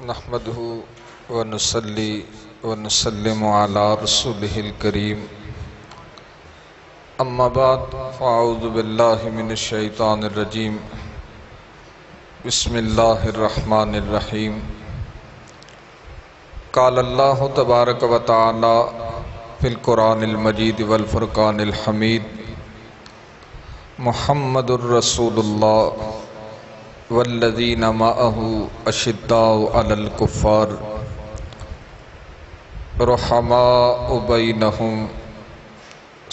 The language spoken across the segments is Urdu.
نحمده ونصلي ونسلم على رسوله الكريم اما بعد فاعوذ بالله من الشيطان الرجيم بسم الله الرحمن الرحيم قال الله تبارك وتعالى في القرآن المجيد والفرقان الحميد محمد رسول الله والذین معه اشداء علی الکفار رحماء بینہم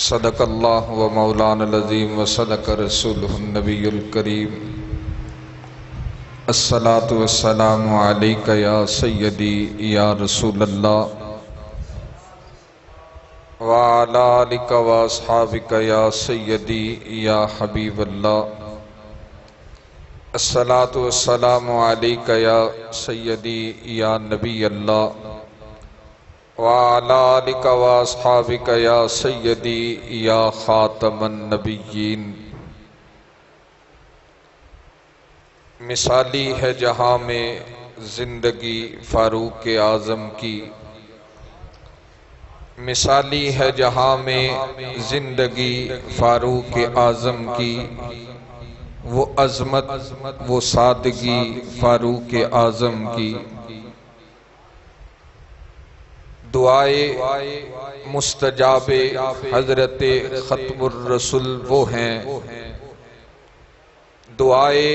صدق اللہ و مولانا العظیم و صدق رسولہ النبی الکریم الصلاۃ والسلام علیک یا سیدی یا رسول اللہ وعلی آلک و اصحابک یا سیدی یا حبیب اللہ الصلاۃ والسلام علیک یا سیدی یا نبی اللہ وعلی آلک و اصحابک یا سیدی یا خاتم النبیین۔ مثالی ہے جہاں میں زندگی فاروق اعظم کی، مثالی ہے جہاں میں زندگی فاروق اعظم کی، وہ عظمت وہ سادگی فاروق اعظم کی۔ دعائے مستجاب حضرت ختم الرسل وہ ہیں، دعائے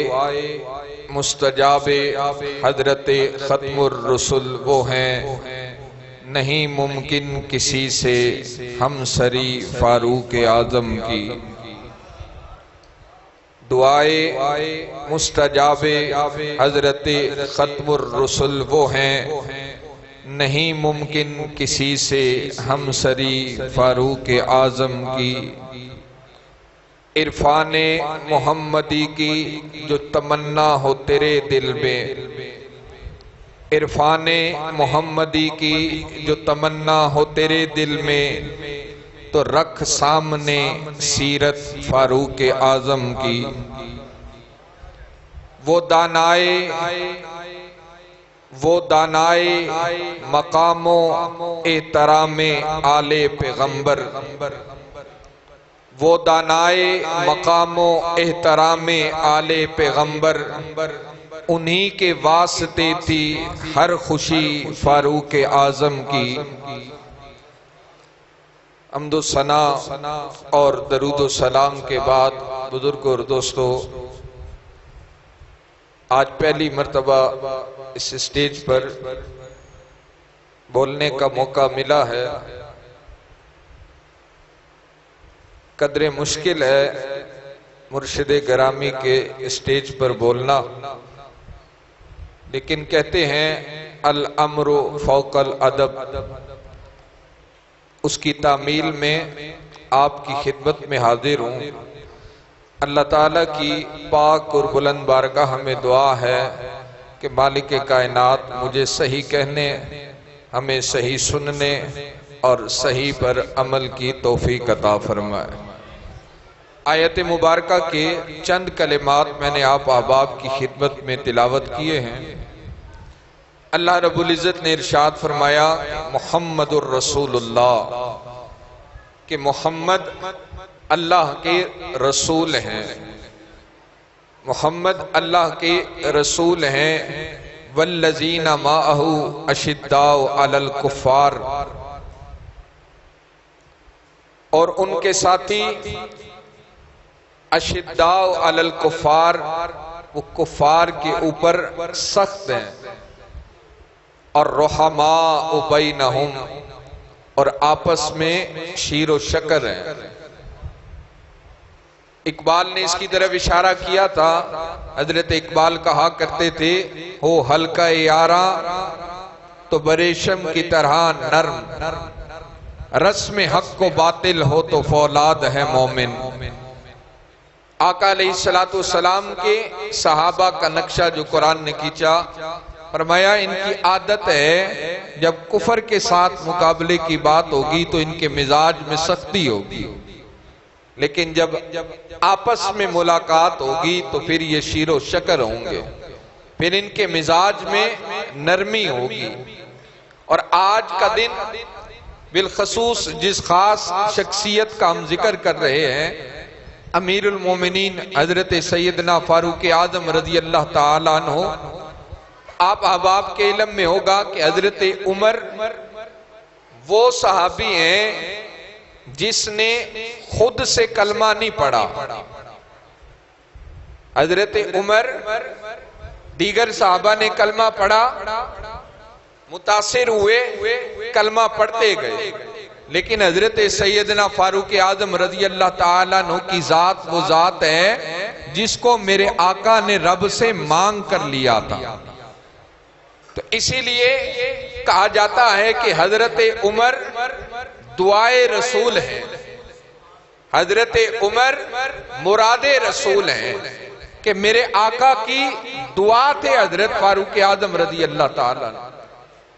مستجاب حضرت ختم الرسل وہ ہیں، نہیں ممکن کسی سے ہم سری فاروق اعظم کی۔ دعائے مستجاب حضرت ختم الرسل وہ ہیں، نہیں ممکن کسی سے ہم سری فاروق اعظم کی۔ عرفان محمدی کی جو تمنا ہو تیرے دل میں، عرفان محمدی کی جو تمنا ہو تیرے دل میں، تو رکھ سامنے سیرت فاروق اعظم کی۔ وہ دانائے مقام و احترام آل پیغمبر، وہ دانائے مقام و احترام آل پیغمبر، انہی کے واسطے تھی ہر خوشی فاروق اعظم کی۔ حمد و ثنا اور درود و سلام کے بعد بزرگ اور دوستو، آج پہلی مرتبہ اس اسٹیج پر بولنے کا موقع ملا ہے۔ قدر مشکل ہے مرشد گرامی کے اسٹیج پر بولنا، لیکن کہتے ہیں الامر فوق الادب، اس کی تعمیل میں آپ کی خدمت میں حاضر ہوں۔ اللہ تعالیٰ کی پاک اور بلند بارگاہ میں دعا ہے کہ مالک کائنات مجھے صحیح کہنے، ہمیں صحیح سننے اور صحیح پر عمل کی توفیق عطا فرمائے۔ آیت مبارکہ کے چند کلمات میں نے آپ احباب کی خدمت میں تلاوت کیے ہیں۔ اللہ رب العزت نے ارشاد فرمایا محمد الرسول اللہ، کہ محمد اللہ کے رسول ہیں، محمد اللہ کے رسول ہیں۔ والذین معہ اشداء علی الکفار، اور ان کے ساتھی اشداء علی الکفار، وہ کفار کے اوپر سخت ہیں، اور رحماء بینہم، اور آپس میں شیر و شکر ہیں۔ اقبال نے اس کی طرف اشارہ کیا تھا، حضرت اقبال کہا کرتے تھے ہو ہلکا یاراں تو بریشم کی طرح نرم، رسم حق و باطل ہو تو فولاد ہے مومن۔ آقا علیہ السلام کے صحابہ کا نقشہ جو قرآن نے کھینچا، فرمایا ان کی عادت ہے جب کفر کے ساتھ مقابلے کی بات ہوگی تو ان کے مزاج میں سختی ہوگی، لیکن جب آپس میں ملاقات ہوگی تو پھر یہ شیر و شکر ہوں گے۔ پھر ان کے مزاج میں نرمی ہوگی. اور آج کا دن بالخصوص جس خاص شخصیت کا ہم ذکر کر رہے ہیں، امیر المومنین حضرت سیدنا فاروق اعظم رضی اللہ تعالیٰ عنہ. آپ احباب کے علم میں ہوگا کہ حضرت عمر وہ صحابی ہیں جس نے خود سے کلمہ نہیں پڑھا. حضرت عمر دیگر صحابہ نے کلمہ پڑھا، متاثر ہوئے، کلمہ پڑھتے گئے، لیکن حضرت سیدنا فاروق اعظم رضی اللہ تعالیٰ عنہ کی ذات وہ ذات ہے جس کو میرے آقا نے رب سے مانگ کر لیا تھا. تو اسی لیے کہا جاتا ہے کہ حضرت عمر دعائے رسول ہیں، حضرت عمر مراد رسول ہیں، کہ میرے آقا کی دعا تھے حضرت فاروق اعظم رضی اللہ تعالیٰ عنہ.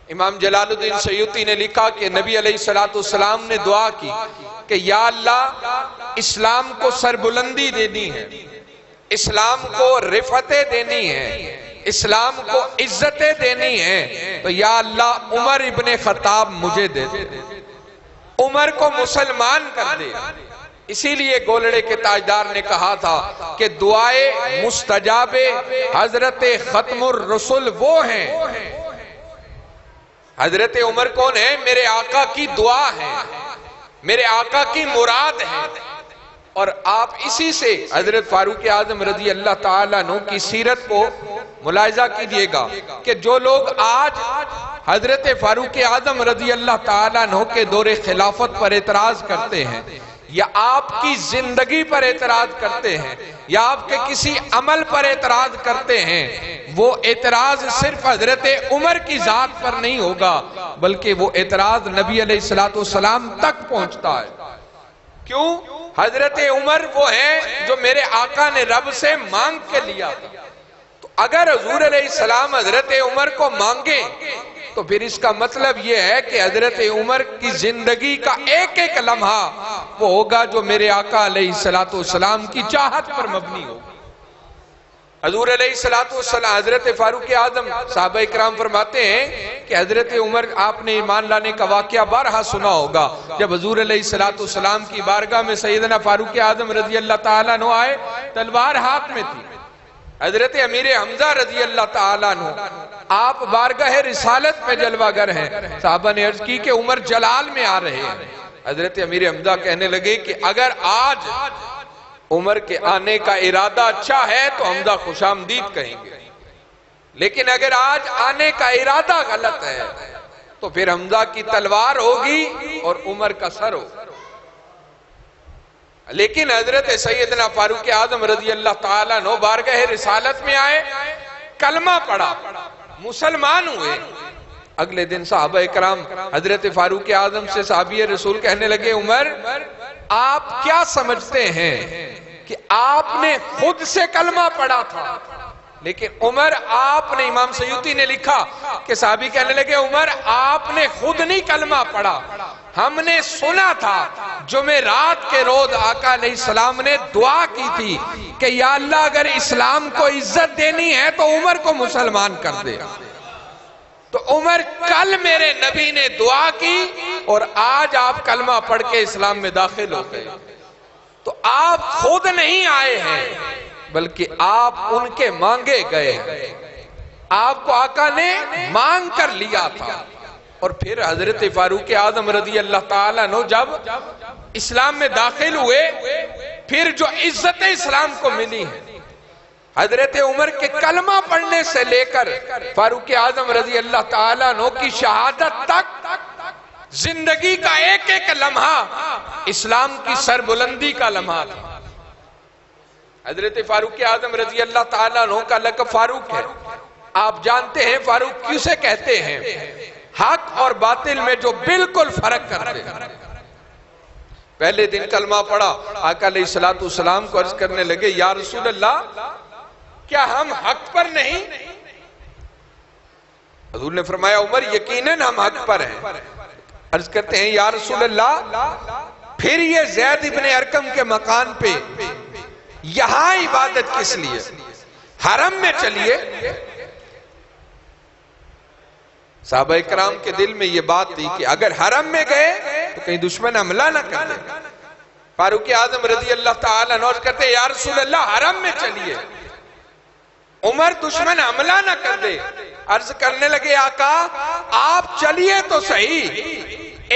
امام جلال الدین سیوطی نے لکھا کہ نبی علیہ السلام نے دعا کی کہ یا اللہ اسلام کو سربلندی دینی ہے، اسلام کو رفعتیں دینی ہے، اسلام کو عزتیں دینی ہیں، تو یا اللہ عمر ابن خطاب مجھے دے دے، عمر کو مسلمان کر دے. اسی لیے گولڑے کے تاجدار نے کہا تھا کہ دعائے مستجاب حضرت ختم الرسل وہ ہیں. حضرت عمر کون ہے؟ میرے آقا کی دعا ہے، میرے آقا کی مراد ہے. اور آپ اسی سے حضرت فاروق اعظم رضی اللہ تعالیٰ عنہ کی سیرت کو ملاحظہ کیجئے گا کہ جو لوگ آج حضرت فاروق اعظم رضی اللہ تعالیٰ عنہ کے دور خلافت پر اعتراض کرتے ہیں، یا آپ کی زندگی پر اعتراض کرتے ہیں، یا آپ کے کسی عمل پر اعتراض کرتے ہیں، وہ اعتراض صرف حضرت عمر کی ذات پر نہیں ہوگا، بلکہ وہ اعتراض نبی علیہ السلام تک پہنچتا ہے. کیوں؟ حضرت عمر وہ ہیں جو میرے آقا نے رب سے مانگ کے لیا. تو اگر حضور علیہ السلام حضرت عمر کو مانگیں تو پھر اس کا مطلب یہ ہے کہ حضرت عمر کی زندگی کا ایک ایک لمحہ وہ ہوگا جو میرے آقا علیہ السلام کی چاہت پر مبنی ہوگا. حضور علیہ السلام حضرت فاروق اعظم صحابہ اکرام فرماتے ہیں کہ حضرت عمر آپ نے ایمان لانے کا واقعہ بارہا سنا ہوگا. جب حضور علیہ السلام کی بارگاہ میں سیدنا فاروق اعظم رضی اللہ تعالیٰ عنہ آئے، تلوار ہاتھ میں تھی. حضرت امیر حمزہ رضی اللہ تعالیٰ عنہ آپ بارگاہ رسالت میں جلوہ گر ہیں. صحابہ نے عرض کی کہ عمر جلال میں آ رہے ہیں. حضرت امیر حمزہ کہنے لگے کہ اگر آج عمر کے آنے کا ارادہ اچھا ہے تو حمزہ خوش آمدید کہیں گے، لیکن اگر آج آنے کا ارادہ غلط ہے تو پھر حمزہ کی تلوار ہوگی اور عمر کا سر ہوگا. لیکن حضرت سیدنا فاروق اعظم رضی اللہ تعالیٰ عنہ بارگاہ رسالت میں آئے، کلمہ پڑھا، مسلمان ہوئے. اگلے دن صحابہ اکرام حضرت فاروق اعظم سے صحابی رسول کہنے لگے، عمر آپ کیا سمجھتے ہیں کہ آپ نے خود سے کلمہ پڑھا تھا، لیکن عمر آپ نے، امام سیوطی نے لکھا کہ صحابی کہنے لگے، عمر آپ نے خود نہیں کلمہ پڑھا، ہم نے سنا تھا جمعرات کے روز آقا علیہ السلام نے دعا کی تھی کہ یا اللہ اگر اسلام کو عزت دینی ہے تو عمر کو مسلمان کر دے. تو عمر کل میرے نبی نے دعا کی اور آج آپ کلمہ پڑھ کے اسلام میں داخل ہو گئے. تو آپ خود نہیں آئے ہیں بلکہ آپ ان کے مانگے گئے. آپ کو آقا نے مانگ کر لیا تھا. اور پھر حضرت فاروق اعظم رضی اللہ تعالیٰ عنہ جب اسلام میں داخل ہوئے، پھر جو عزت اسلام کو ملی ہے، حضرت عمر کے کلمہ پڑھنے سے لے کر فاروق اعظم رضی اللہ تعالیٰ عنہ کی شہادت تک زندگی کا ایک ایک لمحہ اسلام کی سربلندی کا لمحہ تھا. حضرت فاروق اعظم رضی اللہ تعالیٰ عنہ کا لقب فاروق ہے. آپ جانتے ہیں فاروق کسے کہتے ہیں؟ حق اور باطل میں جو بالکل فرق کرتے ہیں. پہلے دن کلمہ پڑھا، آقا علیہ السلام کو عرض کرنے لگے، یا رسول اللہ کیا ہم حق پر نہیں؟ حضور نے فرمایا، عمر یقیناً ہم حق پر ہیں. عرض کرتے ہیں، یا رسول اللہ پھر یہ زید ابن ارقم کے مکان پہ یہاں عبادت کس لیے؟ حرم میں چلیے، صحابہ اکرام کے دل میں یہ بات تھی کہ اگر حرم میں گئے تو کہیں دشمن حملہ نہ کر دے۔ فاروق اعظم رضی اللہ تعالیٰ عنہ کہتے یا رسول اللہ حرم میں چلیے، عمر دشمن حملہ نہ کر دے۔ عرض کرنے لگے آقا آپ چلیے تو صحیح،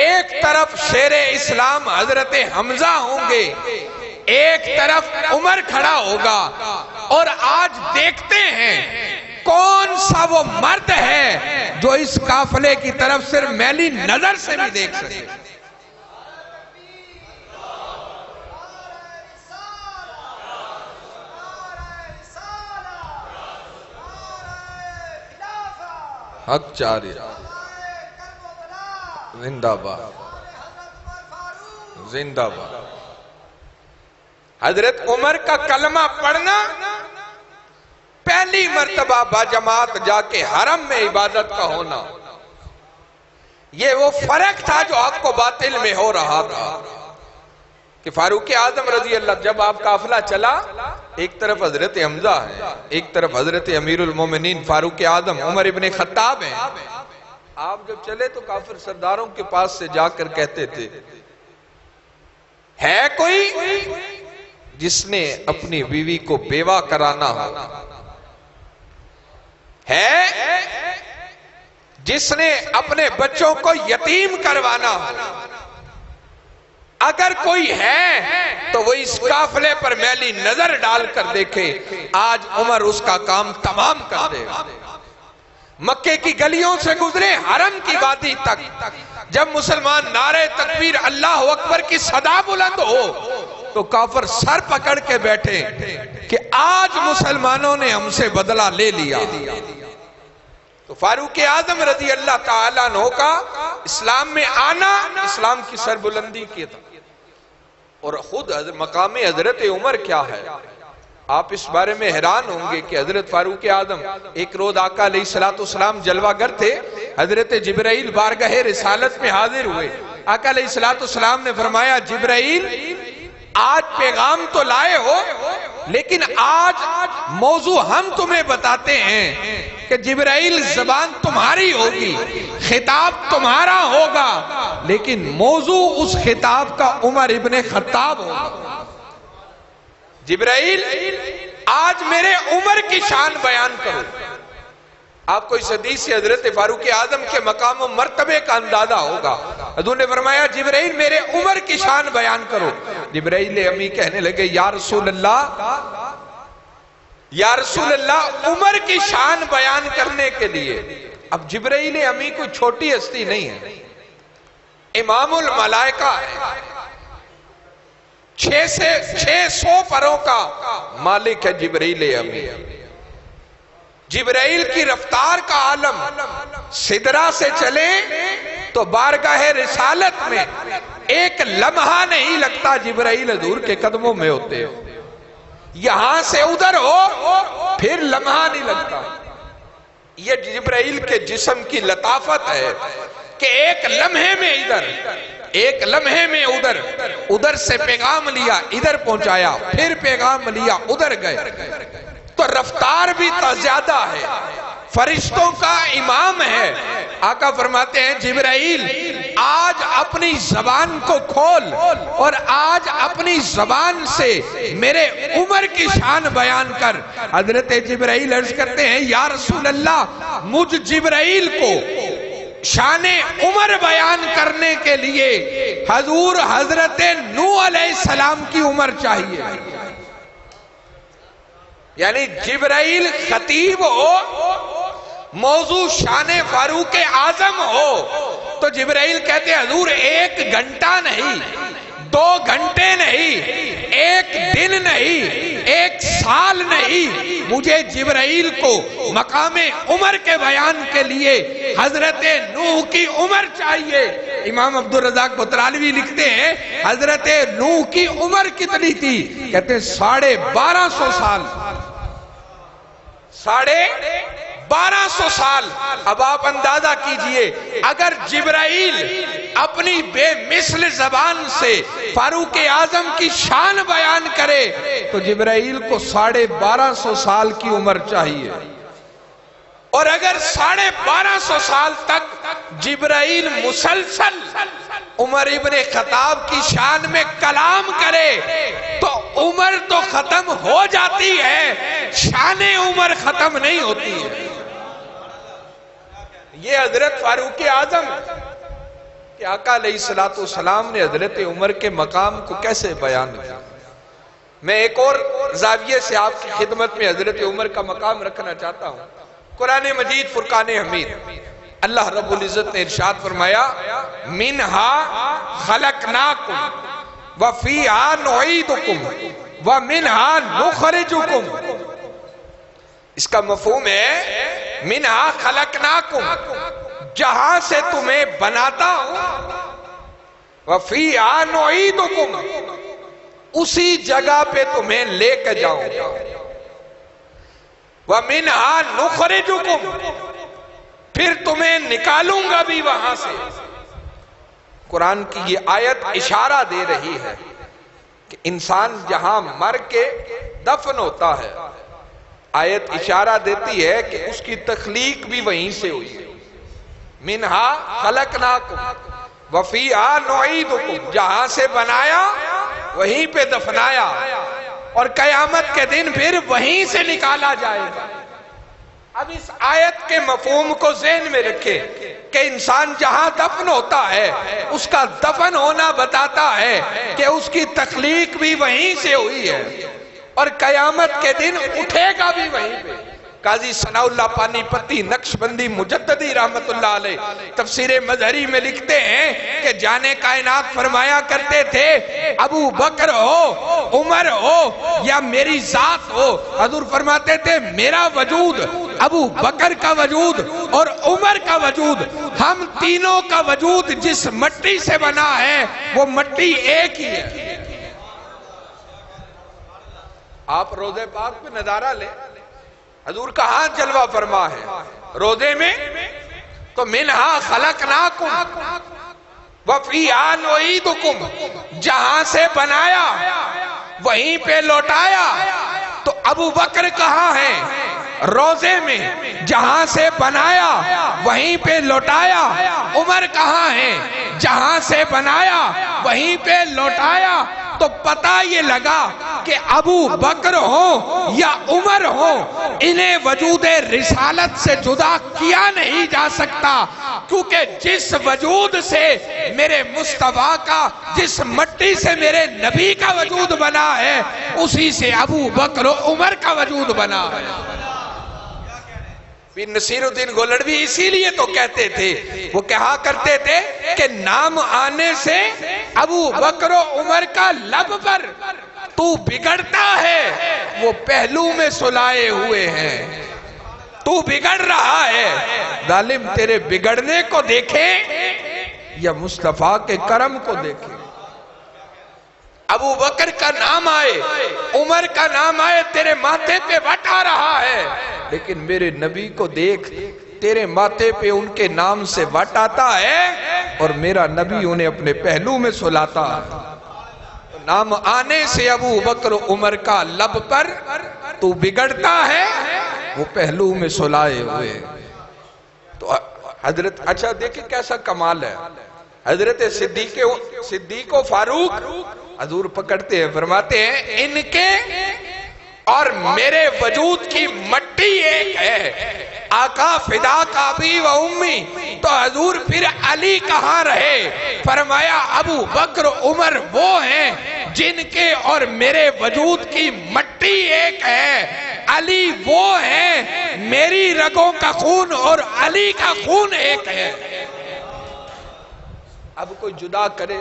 ایک طرف شیر اسلام حضرت حمزہ ہوں گے، ایک طرف عمر کھڑا ہوگا، اور آج دیکھتے ہیں کون سا وہ مرد ہے جو اس قافلے کی طرف صرف میلی نظر سے بھی دیکھ سکے۔ حق جاری، زندہ باد، زندہ باد۔ حضرت عمر کا کلمہ پڑھنا، پہلی مرتبہ باجماعت جا کے حرم میں عبادت کا ہونا، یہ وہ فرق تھا جو حق و باطل میں ہو رہا تھا کہ فاروق اعظم رضی اللہ، جب آپ قافلہ چلا ایک طرف حضرت حمزہ ہے، ایک طرف حضرت امیر المومنین فاروق اعظم عمر ابن خطاب ہیں، آپ جب چلے تو کافر سرداروں کے پاس سے جا کر کہتے تھے ہے کوئی جس نے اپنی بیوی کو بیوہ کرانا ہو، ہے جس نے اپنے بچوں کو یتیم کروانا ہو، اگر کوئی ہے تو وہ اس قافلے پر میلی نظر ڈال کر دیکھے، آج عمر اس کا کام تمام کر دے گا۔ مکے کی گلیوں سے گزرے حرم کی وادی تک، جب مسلمان نعرہ تکبیر اللہ اکبر کی صدا بلند ہو تو کافر سر پکڑ کے بیٹھے کہ آج مسلمانوں نے ہم سے بدلہ لے لیا۔ تو فاروق اعظم رضی اللہ تعالیٰ عنہ کا اسلام میں آنا اسلام کی سربلندی کی تھا، اور خود مقام حضرت عمر کیا ہے، آپ اس بارے میں حیران ہوں گے کہ حضرت فاروق اعظم ایک روز آقا علیہ السلام جلوہ گر تھے، حضرت جبرائیل بارگاہ رسالت میں حاضر ہوئے، آقا علیہ السلام نے فرمایا جبرائیل آج پیغام تو لائے ہو، لیکن آج موضوع ہم تمہیں بتاتے ہیں کہ جبرائیل زبان تمہاری ہوگی، خطاب تمہارا ہوگا، لیکن موضوع اس خطاب کا عمر ابن خطاب ہوگا۔ جبرائیل آج میرے عمر کی شان بیان کرو۔ آپ کو اس حدیث سے حضرت فاروق اعظم کے مقام و مرتبے کا اندازہ ہوگا۔ حضور نے فرمایا جبرائیل میرے عمر کی شان بیان کرو۔ جبرائیل امی کہنے لگے یا رسول اللہ، یا رسول اللہ، عمر کی شان بیان کرنے کے لیے اب جبرائیل امی کوئی چھوٹی ہستی نہیں ہے، امام الملائکہ ہے، 600 پروں کا مالک ہے جبرائیل امی۔ جبرائیل کی رفتار کا عالم، سدرہ سے چلے تو بارگاہ رسالت میں ایک لمحہ نہیں لگتا جبرائیل حضور کے قدموں میں ہوتے ہو، یہاں سے ادھر ہو پھر لمحہ نہیں لگتا۔ یہ جبرائیل کے جسم کی لطافت ہے کہ ایک لمحے میں ادھر، ایک لمحے میں ادھر، ادھر سے پیغام لیا ادھر پہنچایا، پھر پیغام لیا ادھر گئے، تو رفتار بھی زیادہ ہے، فرشتوں کا امام ہے۔ آقا فرماتے ہیں جبرائیل آج اپنی زبان کو کھول اور آج اپنی زبان سے میرے عمر کی شان بیان کر۔ حضرت جبرائیل عرض کرتے ہیں یا رسول اللہ، مجھ جبرائیل کو شان عمر بیان کرنے کے لیے حضور حضرت نوح علیہ السلام کی عمر چاہیے، یعنی جبرائیل خطیب ہو، موضوع شان فاروق اعظم ہو تو جبرائیل کہتے ہیں حضور 1 گھنٹہ نہیں، 2 گھنٹے نہیں، 1 دن نہیں، 1 سال نہیں، مجھے جبرائیل کو مقام عمر کے بیان کے لیے حضرت نوح کی عمر چاہیے۔ امام عبدالرزاق بطرالوی لکھتے ہیں حضرت نوح کی عمر کتنی تھی، کہتے ہیں 1250 سال، 1250 سال۔ اب آپ اندازہ کیجئے اگر جبرائیل اپنی بے مثل زبان سے فاروق اعظم کی شان بیان کرے تو جبرائیل کو 1250 سال کی عمر چاہیے۔ اور اگر 1250 سال تک جبرائیل مسلسل عمر ابن خطاب کی شان میں کلام کرے تو عمر تو ختم ہو جاتی ہے، شان عمر ختم نہیں ہوتی ہے۔ یہ حضرت فاروق اعظم کہ آقا علیہ السلام نے حضرت عمر کے مقام کو کیسے بیان کیا۔ میں ایک اور زاویے سے آپ کی خدمت میں حضرت عمر کا مقام رکھنا چاہتا ہوں۔ قرآن مجید فرقان حمید اللہ رب العزت نے ارشاد فرمایا منہا خلقناکم وفیہا نعیدکم ومنہا نخرجکم۔ اس کا مفہوم ہے منہا خلقناکم، جہاں سے تمہیں بناتا ہوں، وفیہا نعیدکم، اسی جگہ پہ تمہیں لے کے جاؤں، وَمِنْهَا نُخْرِجُكُمْ، پھر تمہیں نکالوں گا بھی وہاں سے۔ قرآن کی یہ آیت اشارہ دے رہی ہے کہ انسان جہاں مر کے دفن ہوتا ہے، آیت اشارہ دیتی ہے کہ اس کی تخلیق بھی وہیں سے ہوئی ہے۔ مِنْهَا خَلَقْنَاكُمْ وَفِيهَا نُعِيدُكُمْ، جہاں سے بنایا وہیں پہ دفنایا، اور قیامت کے دن پھر وہیں سے نکالا جائے گا۔ اب اس آیت کے مفہوم کو ذہن میں رکھے کہ انسان جہاں دفن ہوتا ہے اس کا دفن ہونا بتاتا ہے کہ اس کی تخلیق بھی وہیں سے ہوئی ہے، اور قیامت کے دن اٹھے گا بھی وہیں پہ۔ قاضی ثناء اللہ پانی پتی نقشبندی مجددی رحمت اللہ علیہ تفسیر مظہری میں لکھتے ہیں کہ جانے کائنات فرمایا کرتے تھے ابو بکر ہو، عمر ہو یا میری ذات ہو، حضور فرماتے تھے میرا وجود، ابو بکر کا وجود اور عمر کا وجود، ہم تینوں کا وجود جس مٹی سے بنا ہے وہ مٹی ایک ہی ہے۔ آپ روضے پاک پہ نظارہ لیں، حضور کا ہاتھ جلوہ فرما ہے روضے میں، تو منہا خلقناکم وفیہا نعیدکم، جہاں سے بنایا وہیں پہ لوٹایا۔ تو ابو بکر کہاں ہیں؟ روضے میں، جہاں سے بنایا وہیں پہ لوٹایا۔ عمر کہاں ہیں؟ جہاں سے بنایا وہیں پہ لوٹایا۔ تو پتہ یہ لگا کہ ابو بکر ہوں یا عمر ہوں، انہیں وجود رسالت سے جدا کیا نہیں جا سکتا، کیونکہ جس وجود سے میرے مصطفیٰ کا، جس مٹی سے میرے نبی کا وجود بنا ہے، اسی سے ابو بکر و عمر کا وجود بنا ہے۔ پھر نصیر الدین گولڑوی اسی لیے تو کہتے تھے، وہ کہا کرتے تھے کہ نام آنے سے ابو بکر و عمر کا لب پر تو بگڑتا ہے، وہ پہلو میں سلائے ہوئے ہیں۔ تو بگڑ رہا ہے، ظالم تیرے بگڑنے کو دیکھے یا مصطفیٰ کے کرم کو دیکھے۔ ابو بکر کا نام آئے، عمر کا نام آئے، تیرے ماتھے پہ وٹ آ رہا ہے، لیکن میرے نبی کو دیکھ، تیرے ماتھے پہ ان کے نام سے وٹ آتا ہے اور میرا نبی انہیں اپنے پہلو میں سلاتا ہے۔ نام آنے سے ابو بکر عمر کا لب پر تو بگڑتا ہے، وہ پہلو میں سلائے ہوئے۔ تو حضرت اچھا دیکھیں کیسا کمال ہے، حضرت صدیق و فاروق حضور پکڑتے ہیں، فرماتے ہیں ان کے اور میرے وجود کی مٹی ایک ہے، آقا فدا کا ابی و امی۔ تو حضور پھر علی کہاں رہے؟ فرمایا ابو بکر عمر وہ ہیں جن کے اور میرے وجود کی مٹی ایک ہے، علی وہ ہیں میری رگوں کا خون اور علی کا خون ایک ہے۔ اب کوئی جدا کرے،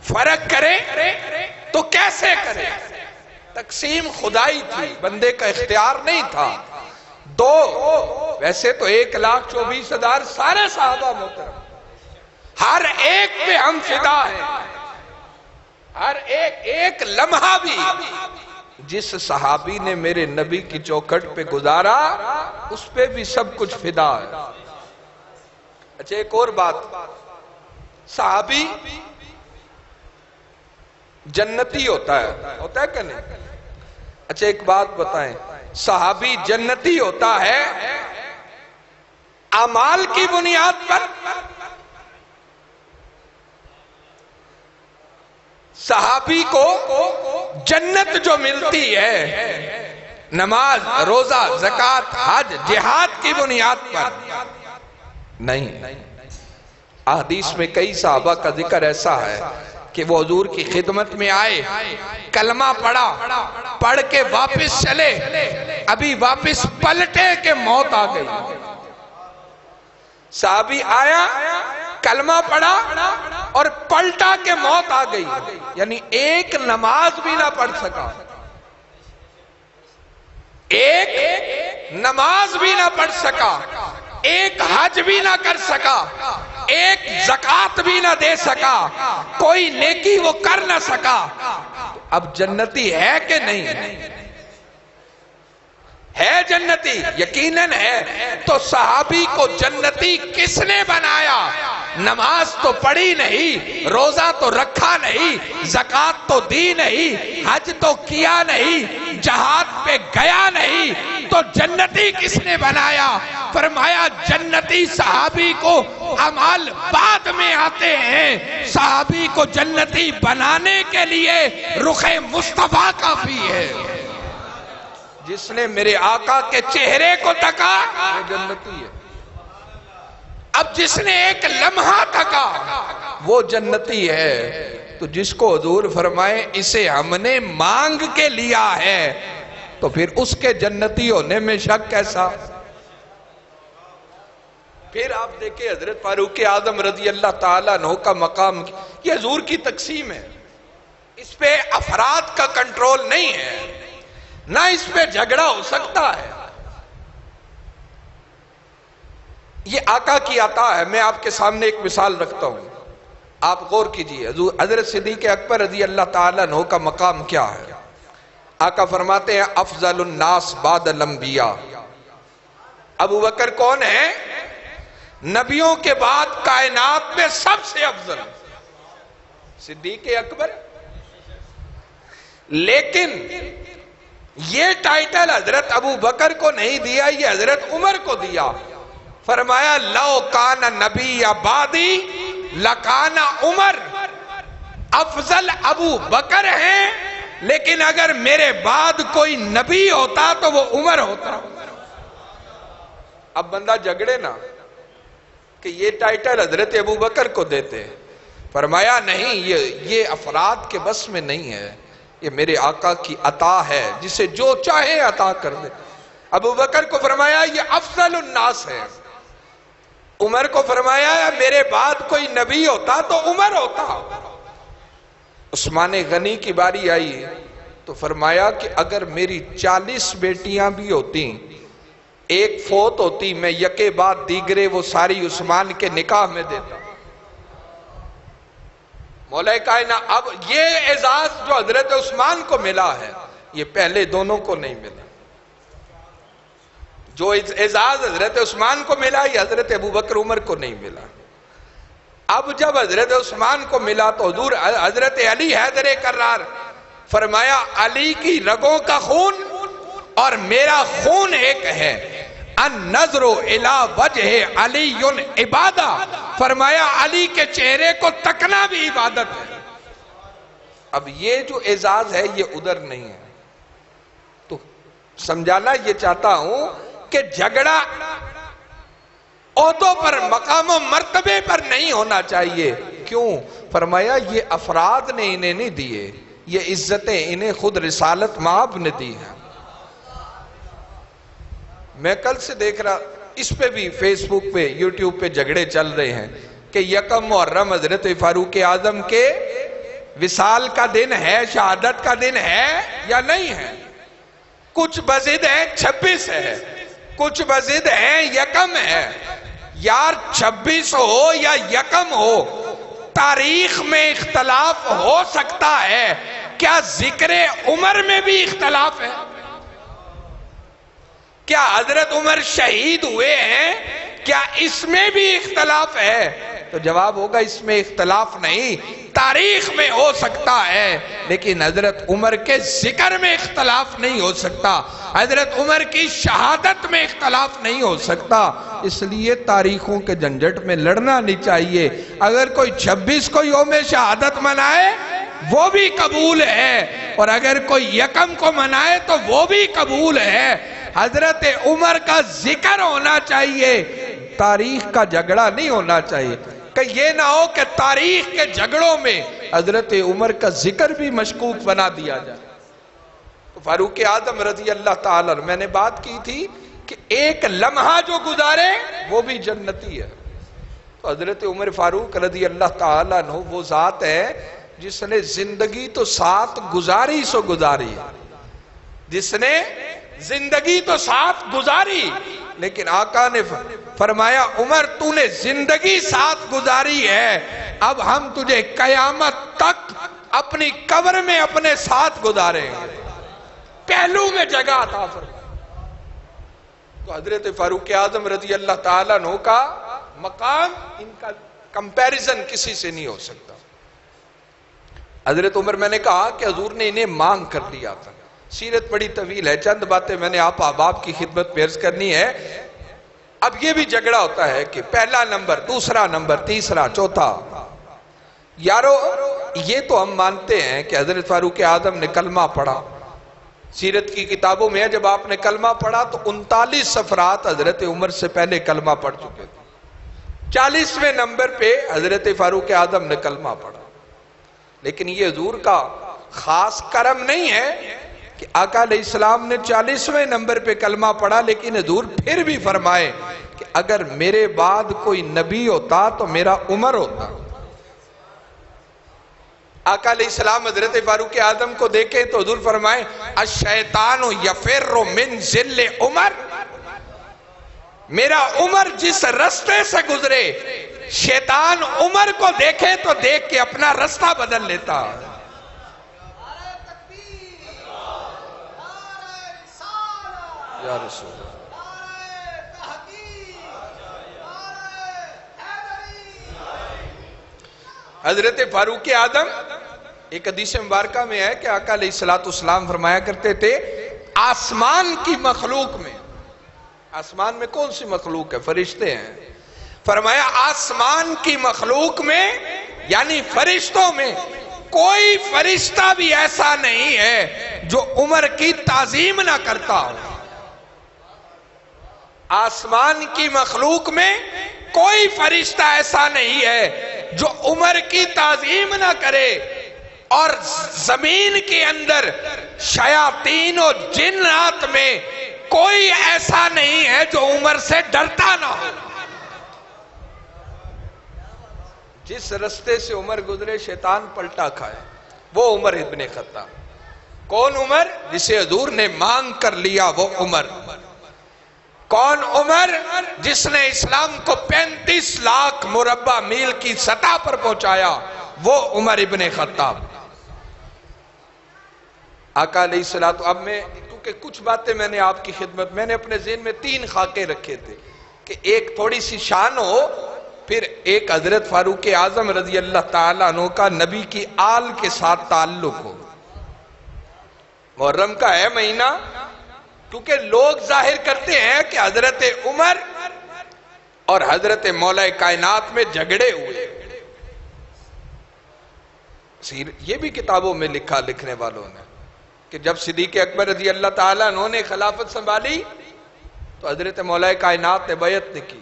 فرق کرے تو کیسے کرے؟ تقسیم خدائی تھی، بندے کا اختیار نہیں تھا۔ دو ویسے تو 1,24,000 سارے صحابہ محترم، ہر ایک پہ ہم فدا ہیں، ہر ایک لمحہ بھی جس صحابی نے میرے نبی کی چوکھٹ پہ گزارا اس پہ بھی سب کچھ فدا ہے۔ اچھا ایک اور بات، صحابی جنتی ہوتا ہے کہ نہیں؟ اچھا ایک بات بتائیں، صحابی جنتی ہوتا ہے اعمال کی بنیاد پر. صحابی کو جنت جو ملتی ہے نماز، روزہ، زکوٰۃ، حج، جہاد کی بنیاد پر نہیں. احادیث میں کئی صحابہ کا ذکر ایسا ہے کہ وہ حضور کی خدمت میں آئے، کلمہ پڑھا، پڑھ کے واپس چلے، ابھی واپس پلٹے کہ موت آ گئی. صحابی آیا، کلمہ پڑھا اور پلٹا کہ موت آ گئی. یعنی ایک نماز بھی نہ پڑھ سکا، ایک نماز بھی نہ پڑھ سکا، ایک حج بھی نہ کر سکا، ایک زکوٰۃ بھی نہ دے سکا، کوئی نیکی وہ کر نہ سکا. اب جنتی ہے کہ نہیں ہے؟ جنتی یقیناً ہے. تو صحابی کو جنتی کس نے بنایا؟ نماز تو پڑھی نہیں، روزہ تو رکھا نہیں، زکوٰۃ تو دی نہیں، حج تو کیا نہیں، جہاد پہ گیا نہیں، تو جنتی کس نے بنایا؟ فرمایا جنتی صحابی کو اعمال بعد میں آتے ہیں، صحابی کو جنتی بنانے کے لیے رخ مصطفیٰ کافی ہے. جس نے میرے آقا کے چہرے کو تکا وہ جنتی ہے. اب جس نے ایک لمحہ تکا وہ جنتی ہے. تو جس کو حضور فرمائے اسے ہم نے مانگ کے لیا ہے، تو پھر اس کے جنتی ہونے میں شک کیسا؟ پھر آپ دیکھیں حضرت فاروق اعظم رضی اللہ تعالیٰ عنہ کا مقام، یہ حضور کی تقسیم ہے، اس پہ افراد کا کنٹرول نہیں ہے، نہ اس پہ جھگڑا ہو سکتا ہے. یہ آقا کی عطا ہے. میں آپ کے سامنے ایک مثال رکھتا ہوں، آپ غور کیجئے. حضرت صدیق اکبر رضی اللہ تعالیٰ عنہ کا مقام کیا ہے؟ آقا فرماتے ہیں افضل الناس بعد الانبیاء. ابو بکر کون ہے؟ نبیوں کے بعد کائنات میں سب سے افضل صدیق اکبر. لیکن یہ ٹائٹل حضرت ابو بکر کو نہیں دیا، یہ حضرت عمر کو دیا. فرمایا لو کان نبی بعدی لکان عمر. افضل ابو بکر ہیں، لیکن اگر میرے بعد کوئی نبی ہوتا تو وہ عمر ہوتا. اب بندہ جھگڑے نا کہ یہ ٹائٹل حضرت ابو بکر کو دیتے. فرمایا نہیں، یہ افراد کے بس میں نہیں ہے، یہ میرے آقا کی عطا ہے، جسے جو چاہے عطا کر دے. ابو بکر کو فرمایا یہ افضل الناس ہے. عمر کو فرمایا میرے بعد کوئی نبی ہوتا تو عمر ہوتا. عثمان غنی کی باری آئی تو فرمایا کہ اگر میری 40 بیٹیاں بھی ہوتی، ایک فوت ہوتی، میں یکے بعد دیگرے وہ ساری عثمان کے نکاح میں دیتا. مولا کائنات. اب یہ اعزاز جو حضرت عثمان کو ملا ہے یہ پہلے دونوں کو نہیں ملا. جو اعزاز حضرت عثمان کو ملا یہ حضرت ابو بکر عمر کو نہیں ملا. اب جب حضرت عثمان کو ملا تو حضور حضرت علی حیدر کرار فرمایا علی کی رگوں کا خون اور میرا خون ایک ہے. النظر الی وجہ علی عبادہ. فرمایا علی کے چہرے کو تکنا بھی عبادت ہے. اب یہ جو اعزاز ہے یہ ادھر نہیں ہے. تو سمجھانا یہ چاہتا ہوں کہ جھگڑا عہدوں پر، مقام و مرتبے پر نہیں ہونا چاہیے. کیوں؟ فرمایا یہ افراد نے انہیں نہیں دیے، یہ عزتیں انہیں خود رسالت مآب نے دی ہیں. میں کل سے دیکھ رہا، اس پہ بھی فیس بک پہ یوٹیوب پہ جھگڑے چل رہے ہیں کہ یکم محرم حضرت فاروق اعظم کے وصال کا دن ہے، شہادت کا دن ہے یا نہیں ہے. کچھ بزد ہیں 26 ہے، کچھ بزد ہیں یکم ہے. یار 26 ہو یا یکم ہو، تاریخ میں اختلاف ہو سکتا ہے، کیا ذکر عمر میں بھی اختلاف ہے؟ کیا حضرت عمر شہید ہوئے ہیں؟ کیا اس میں بھی اختلاف ہے؟ تو جواب ہوگا اس میں اختلاف نہیں، تاریخ میں ہو سکتا ہے لیکن حضرت عمر کے ذکر میں اختلاف نہیں ہو سکتا، حضرت عمر کی شہادت میں اختلاف نہیں ہو سکتا۔ اس لیے تاریخوں کے جھنجٹ میں لڑنا نہیں چاہیے۔ اگر کوئی 26 کو یوم شہادت منائے وہ بھی قبول ہے، اور اگر کوئی یکم کو منائے تو وہ بھی قبول ہے۔ حضرت عمر کا ذکر ہونا چاہیے، تاریخ کا جھگڑا نہیں ہونا چاہیے، کہ یہ نہ ہو کہ تاریخ کے جھگڑوں میں حضرت عمر کا ذکر بھی مشکوک بنا دیا جائے۔ تو فاروق اعظم رضی اللہ تعالیٰ عنہ، میں نے بات کی تھی کہ ایک لمحہ جو گزارے وہ بھی جنتی ہے۔ تو حضرت عمر فاروق رضی اللہ تعالیٰ عنہ وہ ذات ہے جس نے زندگی تو ساتھ گزاری سو گزاری، جس نے زندگی تو ساتھ گزاری، لیکن آقا نے فرمایا عمر تو نے زندگی ساتھ گزاری ہے، اب ہم تجھے قیامت تک اپنی قبر میں اپنے ساتھ گزاریں گے، پہلو میں جگہ عطا فرمائے۔ تو حضرت فاروق اعظم رضی اللہ تعالیٰ عنہ کا مقام، ان کا کمپیریزن کسی سے نہیں ہو سکتا۔ حضرت عمر، میں نے کہا کہ حضور نے انہیں مانگ کر لیا تھا، سیرت بڑی طویل ہے، چند باتیں میں نے آپ احباب کی خدمت میں عرض کرنی ہے۔ اب یہ بھی جھگڑا ہوتا ہے کہ پہلا نمبر، دوسرا نمبر، تیسرا، چوتھا۔ یارو یہ تو ہم مانتے ہیں کہ حضرت فاروق اعظم نے کلمہ پڑھا، سیرت کی کتابوں میں ہے جب آپ نے کلمہ پڑھا تو 39 افراد حضرت عمر سے پہلے کلمہ پڑھ چکے تھے، 40ویں نمبر پہ حضرت فاروق اعظم نے کلمہ پڑھا۔ لیکن یہ حضور کا خاص کرم نہیں ہے کہ آقا علیہ السلام نے 40ویں نمبر پہ کلمہ پڑھا، لیکن حضور پھر بھی فرمائے کہ اگر میرے بعد کوئی نبی ہوتا تو میرا عمر ہوتا۔ آقا علیہ السلام حضرت فاروق اعظم کو دیکھیں تو حضور فرمائے الشیطان یفر من ذل عمر، میرا عمر جس رستے سے گزرے شیطان عمر کو دیکھے تو دیکھ کے اپنا رستہ بدل لیتا۔ یا رسول اللہ، حضرت فاروق اعظم، ایک حدیث مبارکہ میں ہے کہ آقا علیہ السلام فرمایا کرتے تھے آسمان کی مخلوق میں، آسمان میں کون سی مخلوق ہے؟ فرشتے ہیں۔ فرمایا آسمان کی مخلوق میں یعنی فرشتوں میں کوئی فرشتہ بھی ایسا نہیں ہے جو عمر کی تعظیم نہ کرتا ہو۔ آسمان کی مخلوق میں کوئی فرشتہ ایسا نہیں ہے جو عمر کی تعظیم نہ کرے، اور زمین کے اندر شیاطین و جنات میں کوئی ایسا نہیں ہے جو عمر سے ڈرتا نہ ہو۔ جس رستے سے عمر گزرے شیطان پلٹا کھائے، وہ عمر ابن خطاب۔ کون عمر؟ جسے حضور نے مانگ کر لیا، وہ عمر۔ کون عمر؟ جس نے اسلام کو 35 لاکھ مربع میل کی سطح پر پہنچایا، وہ عمر ابن خطاب۔ آقا علیہ السلام، اب میں کیونکہ کچھ باتیں میں نے آپ کی خدمت، میں نے اپنے ذہن میں 3 خاکے رکھے تھے کہ ایک تھوڑی سی شان ہو، پھر ایک حضرت فاروق اعظم رضی اللہ تعالیٰ عنہ کا نبی کی آل کے ساتھ تعلق ہو۔ محرم کا ہے مہینہ، کیونکہ لوگ ظاہر کرتے ہیں کہ حضرت عمر اور حضرت مولا کائنات میں جھگڑے ہوئے، یہ بھی کتابوں میں لکھا لکھنے والوں نے کہ جب صدیق اکبر رضی اللہ تعالیٰ عنہ نے خلافت سنبھالی تو حضرت مولا کائنات نے بیعت نے کی،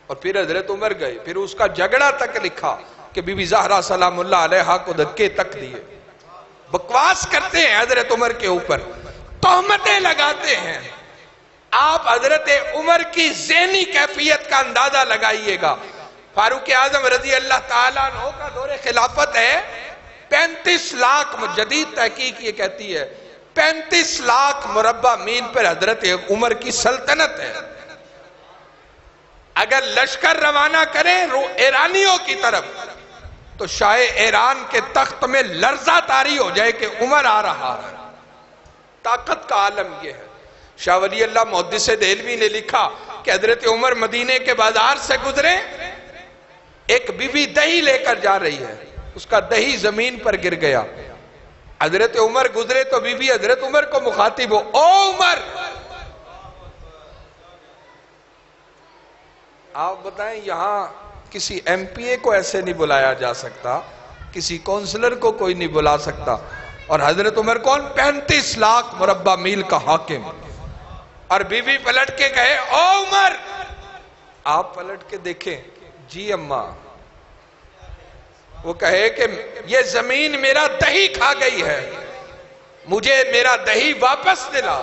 اور پھر حضرت عمر گئے، پھر اس کا جھگڑا تک لکھا کہ بی بی زہرا سلام اللہ علیہا کو دھکے تک دیے۔ بکواس کرتے ہیں حضرت عمر کے اوپر، تہمتیں لگاتے ہیں۔ آپ حضرت عمر کی ذہنی کیفیت کا اندازہ لگائیے گا۔ فاروق اعظم رضی اللہ تعالیٰ عنہ کا دور خلافت ہے 35 لاکھ، جدید تحقیق یہ کہتی ہے 35 لاکھ مربع میل پر حضرت عمر کی سلطنت ہے۔ اگر لشکر روانہ کریں ایرانیوں کی طرف تو شاہ ایران کے تخت میں لرزہ طاری ہو جائے کہ عمر آ رہا ہے۔ طاقت کا عالم یہ ہے۔ شاہ ولی اللہ محدث دہلوی نے لکھا کہ حضرت عمر مدینے کے بازار سے گزرے ایک بی بی دہی لے کر جا رہی ہے، اس کا دہی زمین پر گر گیا، حضرت عمر گزرے تو بی بی حضرت عمر کو مخاطب ہو، او عمر، آپ بتائیں یہاں کسی ایم پی اے کو ایسے نہیں بلایا جا سکتا، کسی کونسلر کو کوئی نہیں بلا سکتا، اور حضرت عمر کون؟ 35 لاکھ مربع میل کا حاکم، اور بی بی پلٹ کے کہے او عمر، آپ پلٹ کے دیکھیں، جی اماں، وہ کہے کہ یہ زمین میرا دہی کھا گئی ہے، مجھے میرا دہی واپس دلا۔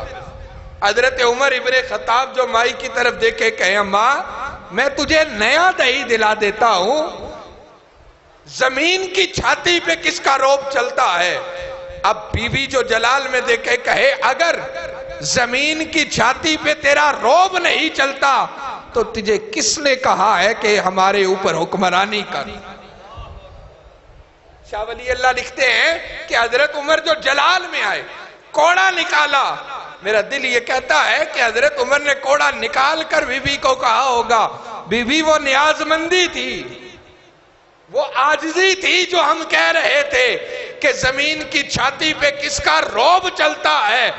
حضرت عمر ابن خطاب جو مائی کی طرف دیکھے کہے اماں میں تجھے نیا دہی دلا دیتا ہوں، زمین کی چھاتی پہ کس کا روب چلتا ہے؟ اب بیوی جو جلال میں دیکھے کہے اگر زمین کی چھاتی پہ تیرا روب نہیں چلتا تو تجھے کس نے کہا ہے کہ ہمارے اوپر حکمرانی کر؟ شاہ ولی اللہ لکھتے ہیں کہ حضرت عمر جو جلال میں آئے، کوڑا نکالا، میرا دل یہ کہتا ہے کہ حضرت عمر نے کوڑا نکال کر بی بی کو کہا ہوگا، بی بی وہ نیاز مندی تھی، وہ عاجزی تھی جو ہم کہہ رہے تھے کہ زمین کی چھاتی پہ کس کا روب چلتا ہے۔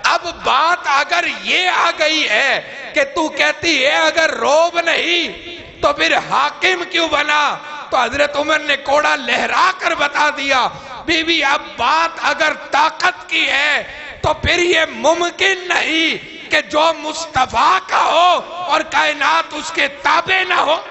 اب بات اگر یہ آ گئی ہے کہ تو کہتی ہے اگر روب نہیں تو پھر حاکم کیوں بنا؟ تو حضرت عمر نے کوڑا لہرا کر بتا دیا، بی بی اب بات اگر طاقت کی ہے تو پھر یہ ممکن نہیں کہ جو مصطفیٰ کا ہو اور کائنات اس کے تابع نہ ہو،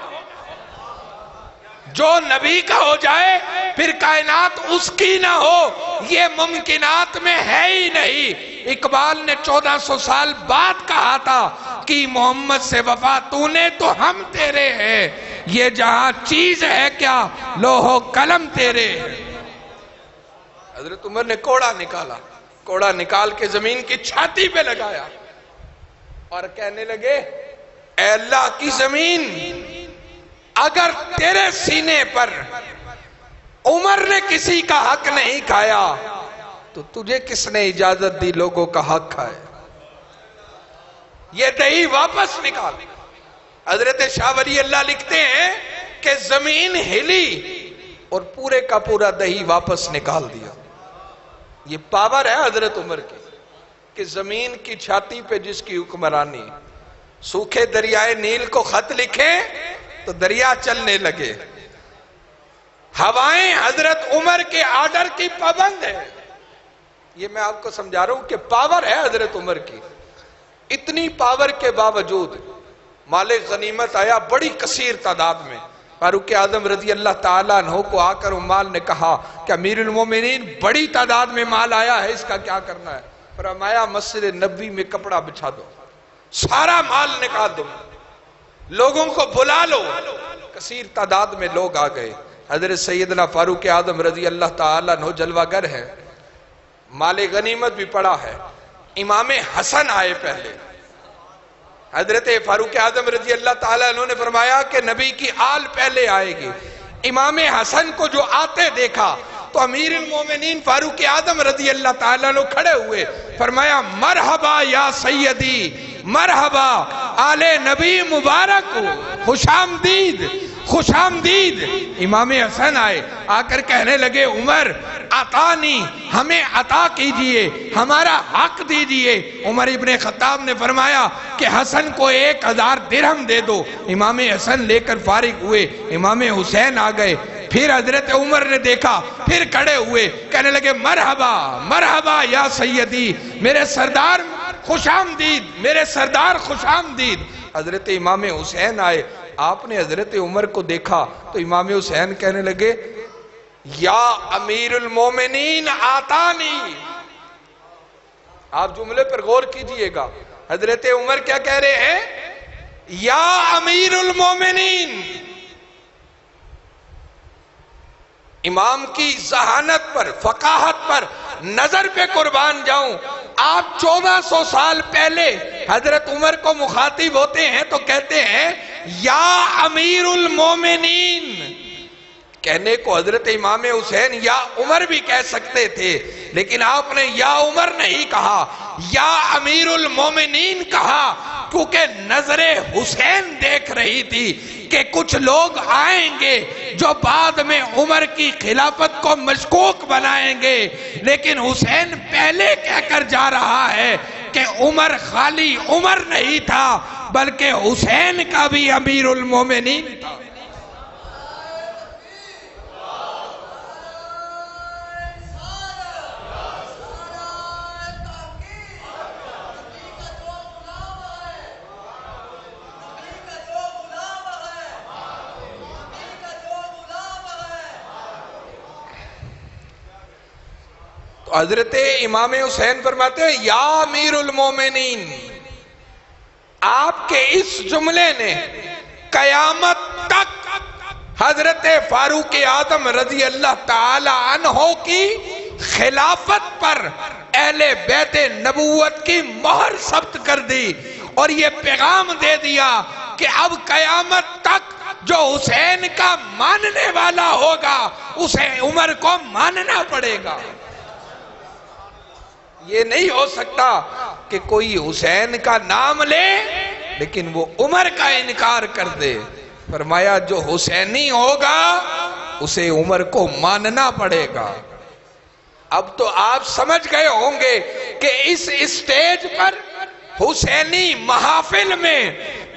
جو نبی کا ہو جائے پھر کائنات اس کی نہ ہو، یہ ممکنات میں ہے ہی نہیں۔ اقبال نے 1400 سال بعد کہا تھا کہ محمد سے وفا تو نے تو ہم تیرے ہیں، یہ جہاں چیز ہے کیا لوح و قلم تیرے ہیں۔ حضرت عمر نے کوڑا نکالا، کوڑا نکال کے زمین کی چھاتی پہ لگایا اور کہنے لگے اے اللہ کی زمین، اگر تیرے سینے پر عمر نے کسی کا حق نہیں کھایا تو تجھے کس نے اجازت دی لوگوں کا حق کھائے؟ یہ دہی واپس نکال۔ حضرت شاہ ولی اللہ لکھتے ہیں کہ زمین ہلی اور پورے کا پورا دہی واپس نکال دیا۔ یہ پاور ہے حضرت عمر کی کہ زمین کی چھاتی پہ جس کی حکمرانی، سوکھے دریائے نیل کو خط لکھیں تو دریا چلنے لگے، ہوائیں حضرت عمر کے آرڈر کی پابند ہے۔ یہ میں آپ کو سمجھا رہا ہوں کہ پاور ہے حضرت عمر کی۔ اتنی پاور کے باوجود مال غنیمت آیا بڑی کثیر تعداد میں، فاروق اعظم رضی اللہ تعالیٰ عنہ کو آ کر عمال نے کہا کہ امیر المومنین بڑی تعداد میں مال آیا ہے، اس کا کیا کرنا ہے؟ فرمایا مسجد نبوی میں کپڑا بچھا دو، سارا مال نکال دو، لوگوں کو بلا لو۔ کثیر تعداد میں لوگ آ گئے۔ حضرت سیدنا فاروق اعظم رضی اللہ تعالیٰ عنہ جلوہ گر ہے، مال غنیمت بھی پڑا ہے۔ امام حسن آئے پہلے، حضرت فاروق اعظم رضی اللہ تعالیٰ عنہ نے فرمایا کہ نبی کی آل پہلے آئے گی۔ امام حسن کو جو آتے دیکھا تو امیر المومنین فاروق اعظم رضی اللہ تعالیٰ عنہ کھڑے ہوئے، فرمایا مرحبا یا سیدی، مرحبا آل نبی مبارک، خوش آمدید، خوش آمدید۔ امام حسن آئے، آ کر کہنے لگے عمر عطانی، ہمیں عطا کیجئے، ہمارا حق دیجئے۔ عمر ابن خطاب نے فرمایا کہ حسن کو 1000 درہم دے دو۔ امام حسن لے کر فارغ ہوئے، امام حسین آ گئے، پھر حضرت عمر نے دیکھا، پھر کھڑے ہوئے، کہنے لگے مرحبا مرحبا یا سیدی، میرے سردار خوش آمدید، میرے سردار خوش آمدید۔ حضرت امام حسین آئے، آپ نے حضرت عمر کو دیکھا تو امام حسین کہنے لگے یا امیر المومنین آتانی۔ آپ جملے پر غور کیجئے گا، حضرت عمر کیا کہہ رہے ہیں؟ یا امیر المومنین۔ امام کی ذہانت پر، فقاہت پر نظر پہ قربان جاؤں۔ آپ 1400 سال پہلے حضرت عمر کو مخاطب ہوتے ہیں تو کہتے ہیں یا امیر المومنین۔ کہنے کو حضرت امام حسین یا عمر بھی کہہ سکتے تھے، لیکن آپ نے یا عمر نہیں کہا، یا امیر المومنین کہا، کیونکہ نظر حسین دیکھ رہی تھی کہ کچھ لوگ آئیں گے جو بعد میں عمر کی خلافت کو مشکوک بنائیں گے، لیکن حسین پہلے کہہ کر جا رہا ہے کہ عمر خالی عمر نہیں تھا بلکہ حسین کا بھی امیر المومنین تھا۔ تو حضرت امام حسین فرماتے ہیں یا امیر المومنین، آپ کے اس جملے نے قیامت تک حضرت فاروق اعظم رضی اللہ تعالی عنہ کی خلافت پر اہل بیت نبوت کی مہر ثبت کر دی، اور یہ پیغام دے دیا کہ اب قیامت تک جو حسین کا ماننے والا ہوگا اسے عمر کو ماننا پڑے گا۔ یہ نہیں ہو سکتا کہ کوئی حسین کا نام لے لیکن وہ عمر کا انکار کر دے۔ فرمایا جو حسینی ہوگا اسے عمر کو ماننا پڑے گا۔ اب تو آپ سمجھ گئے ہوں گے کہ اس اسٹیج پر حسینی محافل میں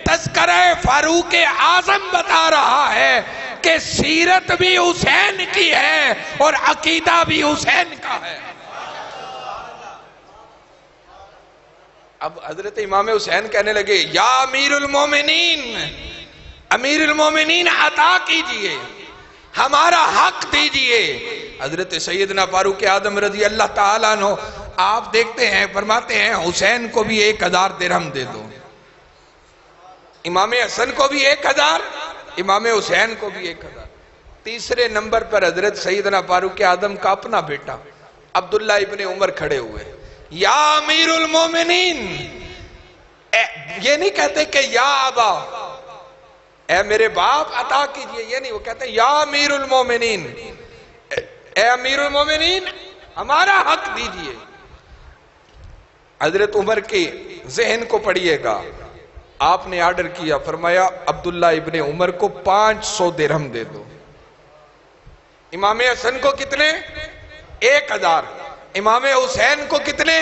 تذکرہ فاروق اعظم بتا رہا ہے کہ سیرت بھی حسین کی ہے اور عقیدہ بھی حسین کا ہے۔ اب حضرت امام حسین کہنے لگے یا امیر المومنین، امیر المومنین عطا کیجئے، ہمارا حق دیجئے۔ حضرت سیدنا فاروق اعظم رضی اللہ تعالیٰ عنہ آپ دیکھتے ہیں فرماتے ہیں حسین کو بھی 1000 درہم دے دو، امام حسن کو بھی 1000، امام حسین کو بھی 1000۔ تیسرے نمبر پر حضرت سیدنا فاروق اعظم کا اپنا بیٹا عبداللہ ابن عمر کھڑے ہوئے، یا امیر المومنین، یہ نہیں کہتے کہ یا ابا، اے میرے باپ عطا کیجئے، یہ نہیں، وہ کہتے ہیں یا امیر المومنین، اے امیر المومنین ہمارا حق دیجئے۔ حضرت عمر کے ذہن کو پڑھیے گا، آپ نے آرڈر کیا، فرمایا عبداللہ ابن عمر کو 500 درہم دے دو، امام حسن کو کتنے؟ 1000، امام حسین کو کتنے؟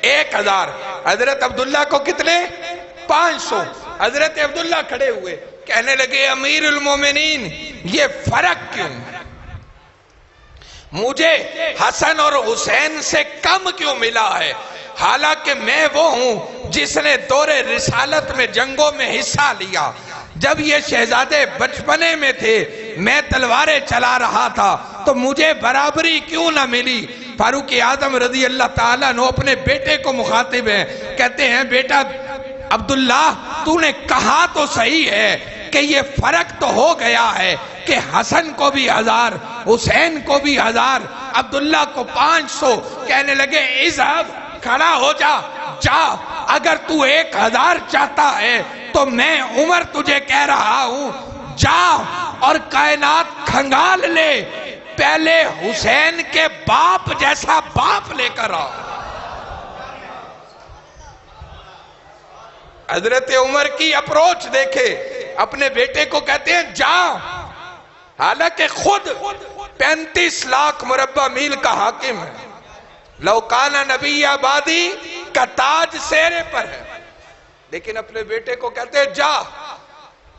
1000، حضرت عبداللہ کو کتنے؟ 500۔ حضرت عبداللہ کھڑے ہوئے کہنے لگے امیر المومنین یہ فرق کیوں؟ مجھے حسن اور حسین سے کم کیوں ملا ہے؟ حالانکہ میں وہ ہوں جس نے دور رسالت میں جنگوں میں حصہ لیا، جب یہ شہزادے بچپنے میں تھے میں تلواریں چلا رہا تھا تو مجھے برابری کیوں نہ ملی؟ فاروق اعظم رضی اللہ تعالیٰ عنہ اپنے بیٹے کو مخاطب ہیں، کہتے ہیں بیٹا عبداللہ تو نے کہا تو صحیح ہے کہ یہ فرق تو ہو گیا ہے کہ حسن کو بھی 1000، حسین کو بھی 1000، عبداللہ کو 500۔ کہنے لگے اذهب، کھڑا ہو جا، جا، اگر تو 1000 چاہتا ہے تو میں عمر تجھے کہہ رہا ہوں جا اور کائنات کھنگال لے، پہلے حسین کے باپ جیسا باپ لے کر آ۔ حضرت عمر کی اپروچ دیکھے، اپنے بیٹے کو کہتے ہیں جا، حالانکہ خود 35 لاکھ مربع میل کا حاکم ہے، لوکانہ نبی آبادی کا تاج سیرے پر ہے، لیکن اپنے بیٹے کو کہتے ہیں جا،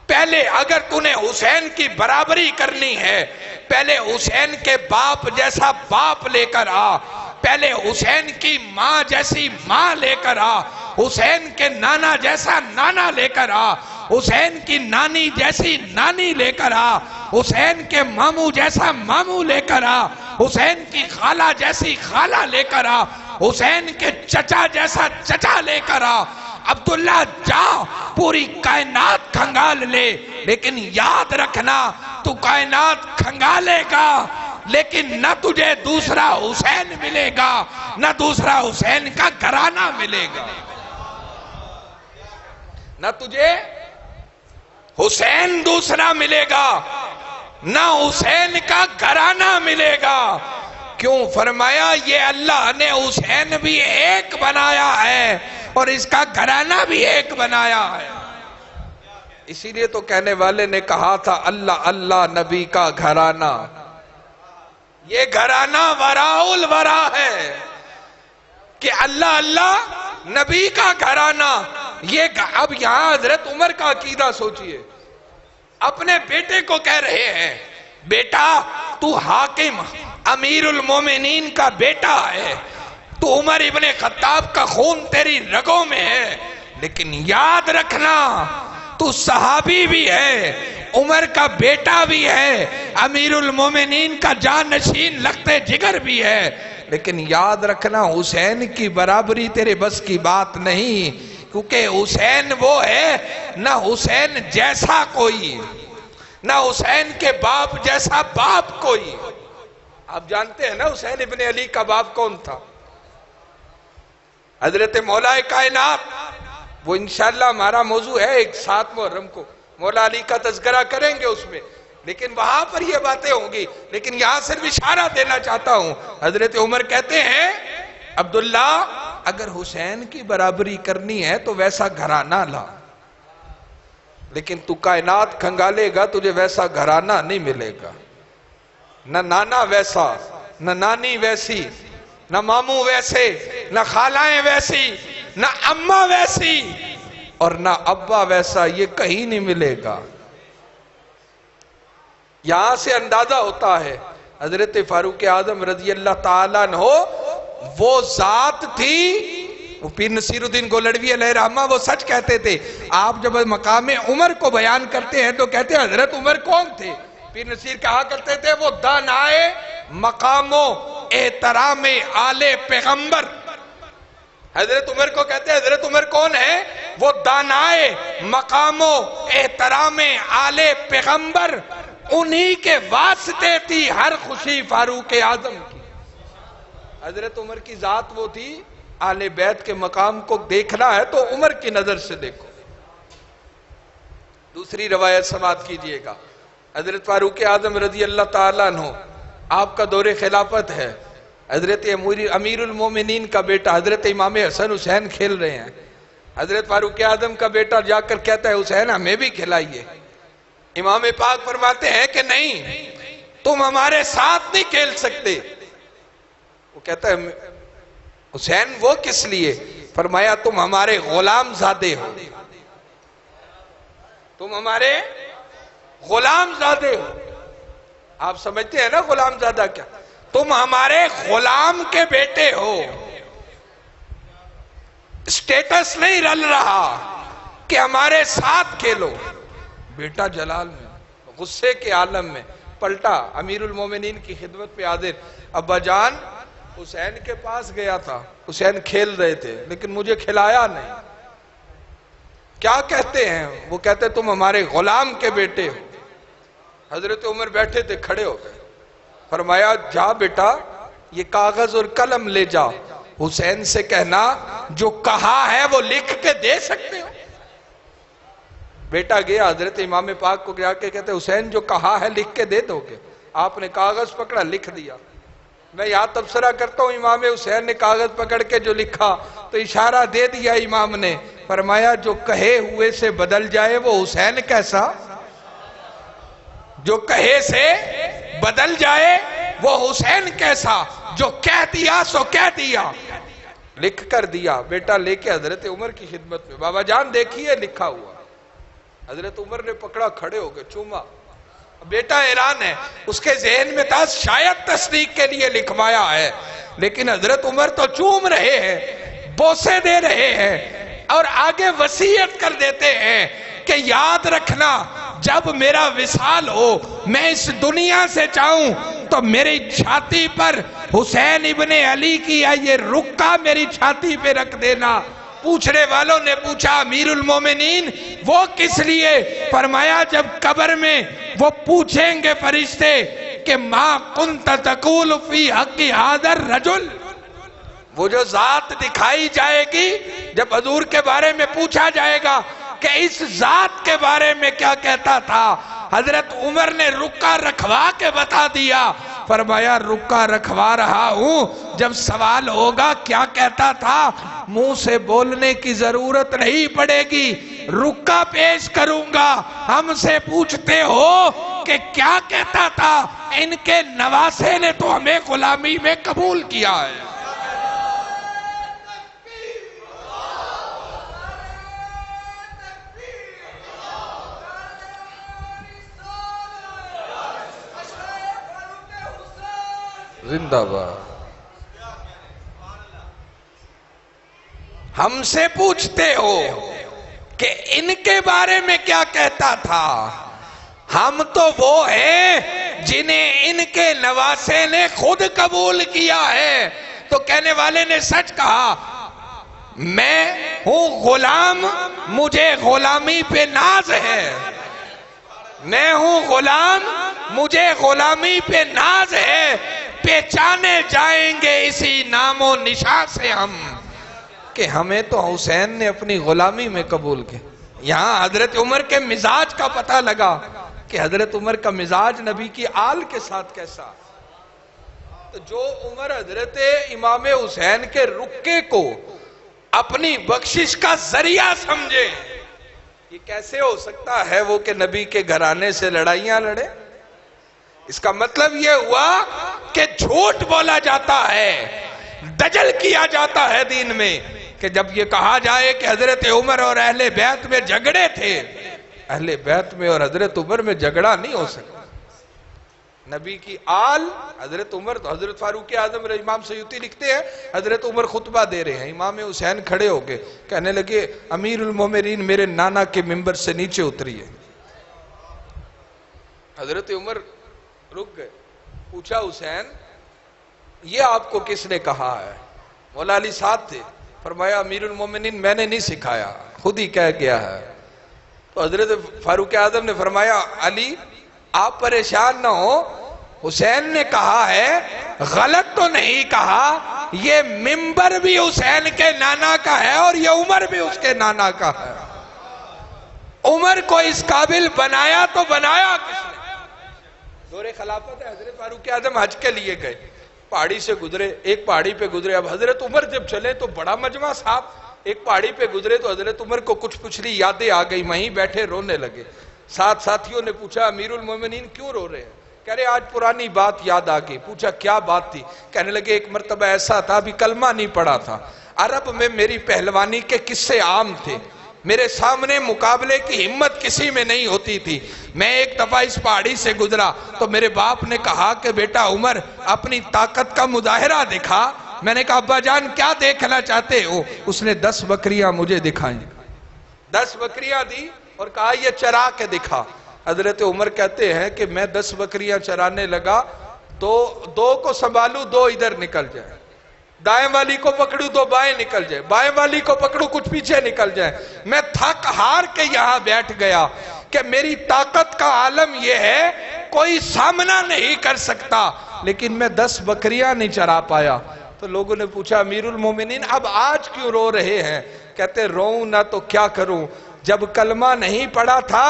پہلے اگر تو نے حسین کی برابری کرنی ہے پہلے حسین کے باپ جیسا باپ لے کر آ، پہلے حسین کی ماں جیسی ماں لے کر آ، حسین کے نانا جیسا نانا لے کر آ، حسین کی نانی جیسی نانی لے کر آ، حسین کے ماموں جیسا ماموں لے کر آ، حسین کی خالہ جیسی خالہ لے کر آ، حسین کے چچا جیسا چچا لے کر آ۔ عبداللہ جا، پوری کائنات کھنگال لے، لیکن یاد رکھنا تو کائنات کھنگالے گا لیکن نہ تجھے دوسرا حسین ملے گا، نہ دوسرا حسین کا گھرانہ ملے گا، نہ تجھے حسین دوسرا ملے گا نہ حسین کا گھرانہ ملے گا۔ کیوں؟ فرمایا یہ اللہ نے حسین بھی ایک بنایا ہے اور اس کا گھرانہ بھی ایک بنایا ہے۔ اسی لیے تو کہنے والے نے کہا تھا اللہ اللہ نبی کا گھرانہ، یہ گھرانہ وراء الورا ہے کہ اللہ اللہ نبی کا گھرانہ۔ اب یہاں حضرت عمر کا عقیدہ سوچئے، اپنے بیٹے کو کہہ رہے ہیں بیٹا تو حاکم امیر المومنین کا بیٹا ہے، تو عمر ابن خطاب کا خون تیری رگوں میں ہے، لیکن یاد رکھنا تو صحابی بھی ہے، عمر کا بیٹا بھی ہے، امیر المومنین کا جانشین لخت جگر بھی ہے، لیکن یاد رکھنا حسین کی برابری تیرے بس کی بات نہیں، کیونکہ حسین وہ ہے نہ حسین جیسا کوئی، نہ حسین کے باپ جیسا باپ کوئی۔ آپ جانتے ہیں نا حسین ابن علی کا باپ کون تھا؟ حضرت مولا کائنات، وہ انشاءاللہ ہمارا موضوع ہے ایک 7 محرم کو مولا علی کا تذکرہ کریں گے اس میں، لیکن وہاں پر یہ باتیں ہوں گی، لیکن یہاں صرف اشارہ دینا چاہتا ہوں۔ حضرت عمر کہتے ہیں عبداللہ اگر حسین کی برابری کرنی ہے تو ویسا گھرانہ لا، لیکن تو کائنات کھنگالے گا تجھے ویسا گھرانہ نہیں ملے گا، نہ نانا ویسا، نہ نانی ویسی، نہ ماموں ویسے، نہ خالائیں ویسی، نہ اماں ویسی، اور نہ ابا ویسا، یہ کہیں نہیں ملے گا۔ یہاں سے اندازہ ہوتا ہے حضرت فاروق اعظم رضی اللہ تعالیٰ عنہ وہ ذات تھی، وہ پیر نصیر الدین گولڑوی علیہ رحمہ وہ سچ کہتے تھے۔ آپ جب مقام عمر کو بیان کرتے ہیں تو کہتے ہیں حضرت عمر کون تھے؟ پیر نصیر کہا کرتے تھے وہ دانائے مقام و احترام آل پیغمبر۔ حضرت عمر کو کہتے ہیں حضرت عمر کون ہے؟ وہ دانائے مقام و احترام آل پیغمبر، انہی کے واسطے تھی ہر خوشی فاروق اعظم کی۔ حضرت عمر کی ذات وہ تھی، آل بیت کے مقام کو دیکھنا ہے تو عمر کی نظر سے دیکھو۔ دوسری روایت سماعت کیجئے گا، حضرت فاروق اعظم رضی اللہ تعالیٰ عنہ، آپ کا دور خلافت ہے، حضرت امیر المومنین کا بیٹا حضرت امام حسن حسین کھیل رہے ہیں، حضرت فاروق اعظم کا بیٹا جا کر کہتا ہے حسین ہمیں بھی کھلائیے۔ امام پاک فرماتے ہیں کہ نہیں، تم ہمارے ساتھ نہیں کھیل سکتے۔ وہ کہتا ہے حسین وہ کس لیے؟ فرمایا تم ہمارے غلام زادے ہو، تم ہمارے غلام زادے ہو۔ آپ سمجھتے ہیں نا غلام زادہ کیا؟ تم ہمارے غلام کے بیٹے ہو۔ اسٹیٹس نہیں رل رہا کہ ہمارے ساتھ کھیلو۔ بیٹا جلال میں غصے کے عالم میں پلٹا، امیر المومنین کی خدمت پہ حاضر، ابا جان حسین کے پاس گیا تھا، حسین کھیل رہے تھے لیکن مجھے کھلایا نہیں۔ کیا کہتے ہیں؟ وہ کہتے تم ہمارے غلام کے بیٹے ہو۔ حضرت عمر بیٹھے تھے، کھڑے ہو گئے، فرمایا جا بیٹا یہ کاغذ اور قلم لے جا، حسین سے کہنا جو کہا ہے وہ لکھ کے دے سکتے ہو۔ بیٹا گیا حضرت امام پاک کو جا کے کہتے حسین جو کہا ہے لکھ کے دے دو گے؟ آپ نے کاغذ پکڑا، لکھ دیا۔ میں یہاں تبصرہ کرتا ہوں، امام حسین نے کاغذ پکڑ کے جو لکھا تو اشارہ دے دیا امام نے، فرمایا جو کہے ہوئے سے بدل جائے وہ حسین کیسا؟ جو کہے سے بدل جائے وہ حسین کیسا؟ جو کہہ دیا سو کہہ دیا، لکھ کر دیا۔ بیٹا لے کے حضرت عمر کی خدمت میں، بابا جان دیکھیے لکھا ہوا۔ حضرت عمر نے پکڑا، کھڑے ہو گئے، چوما۔ بیٹا ایران ہے، اس کے ذہن میں تھا شاید تصدیق کے لیے لکھوایا ہے، لیکن حضرت عمر تو چوم رہے ہیں، بوسے دے رہے ہیں، اور آگے وصیت کر دیتے ہیں کہ یاد رکھنا جب میرا وصال ہو، میں اس دنیا سے چاہوں تو میری چھاتی پر حسین ابن علی کی یہ رکا میری چھاتی پہ رکھ دینا۔ پوچھنے والوں نے پوچھا امیر المومنین وہ کس لیے؟ فرمایا جب قبر میں وہ پوچھیں گے فرشتے کہ ما کنت تقول فی حق ھذا الرجل، وہ جو ذات دکھائی جائے گی، جب حضور کے بارے میں پوچھا جائے گا کہ اس ذات کے بارے میں کیا کہتا تھا، حضرت عمر نے رکا رکھوا کے بتا دیا۔ فرمایا رکا رکھوا رہا ہوں، جب سوال ہوگا کیا کہتا تھا، منہ سے بولنے کی ضرورت نہیں پڑے گی، رکا پیش کروں گا. ہم سے پوچھتے ہو کہ کیا کہتا تھا؟ ان کے نواسے نے تو ہمیں غلامی میں قبول کیا ہے. زندہ باد. ہم سے پوچھتے ہو کہ ان کے بارے میں کیا کہتا تھا؟ ہم تو وہ ہیں جنہیں ان کے نواسے نے خود قبول کیا ہے. تو کہنے والے نے سچ کہا. میں ہوں غلام، مجھے غلامی پہ ناز ہے. میں ہوں غلام، مجھے غلامی پہ ناز ہے. پہچانے جائیں گے اسی نام و نشان سے ہم کہ ہمیں تو حسین نے اپنی غلامی میں قبول کیا. یہاں حضرت عمر کے مزاج کا پتہ لگا کہ حضرت عمر کا مزاج نبی کی آل کے ساتھ کیسا. تو جو عمر حضرت امام حسین کے رکے کو اپنی بخشش کا ذریعہ سمجھے، یہ کیسے ہو سکتا ہے وہ کہ نبی کے گھرانے سے لڑائیاں لڑے؟ اس کا مطلب یہ ہوا کہ جھوٹ بولا جاتا ہے، دجل کیا جاتا ہے دین میں. کہ جب یہ کہا جائے کہ حضرت عمر اور اہل بیت میں جھگڑے تھے، اہل بیت میں اور حضرت عمر میں جھگڑا نہیں ہو سکتا. نبی کی آل حضرت عمر، تو حضرت فاروق اعظم امام سیوطی لکھتے ہیں حضرت عمر خطبہ دے رہے ہیں، امام حسین کھڑے ہو گئے، کہنے لگے امیر المومنین میرے نانا کے ممبر سے نیچے اتریے. حضرت عمر رک گئے. پوچھا حسین یہ آپ کو کس نے کہا ہے؟ مولا علی ساتھ تھے. فرمایا امیر المومنین میں نے نہیں سکھایا، خود ہی کہہ گیا ہے. تو حضرت فاروق اعظم نے فرمایا علی آپ پریشان نہ ہو، حسین نے کہا ہے، غلط تو نہیں کہا. یہ ممبر بھی حسین کے نانا کا ہے اور یہ عمر بھی اس کے نانا کا ہے. عمر کو اس قابل بنایا تو بنایا کس نے؟ دور خلافت ہے. حضرت فاروق اعظم حج کے لیے گئے، پہاڑی سے گزرے، ایک پہاڑی پہ گزرے. اب حضرت عمر جب چلے تو بڑا مجمع صاحب، ایک پہاڑی پہ گزرے تو حضرت عمر کو کچھ پچھلی یادیں آ گئی، وہیں بیٹھے رونے لگے. ساتھ ساتھیوں نے پوچھا امیر المومنین کیوں رو رہے ہیں؟ کہہ رہے آج پرانی بات یاد آ گئی. پوچھا کیا بات تھی؟ کہنے لگے ایک مرتبہ ایسا تھا، ابھی کلمہ نہیں پڑا تھا، عرب میں میری پہلوانی کے قصے عام تھے، میرے سامنے مقابلے کی ہمت کسی میں نہیں ہوتی تھی. میں ایک دفعہ اس پہاڑی سے گزرا تو میرے باپ نے کہا کہ بیٹا عمر اپنی طاقت کا مظاہرہ دکھا. میں نے کہا ابا جان کیا دیکھنا چاہتے ہو؟ اس نے 10 بکریاں مجھے دکھائیں. 10 بکریاں دی اور کہا یہ چرا کے دکھا. حضرت عمر کہتے ہیں کہ میں 10 بکریاں چرانے لگا تو 2 کو سنبھالوں 2 ادھر نکل جائے، دائیں والی کو پکڑوں تو بائیں نکل جائے، بائیں والی کو پکڑوں کچھ پیچھے نکل جائے. میں تھک ہار کے یہاں بیٹھ گیا کہ میری طاقت کا عالم یہ ہے کوئی سامنا نہیں کر سکتا، لیکن میں 10 بکریاں نہیں چرا پایا. تو لوگوں نے پوچھا امیر المومنین اب آج کیوں رو رہے ہیں؟ کہتے روؤں نہ تو کیا کروں، جب کلمہ نہیں پڑا تھا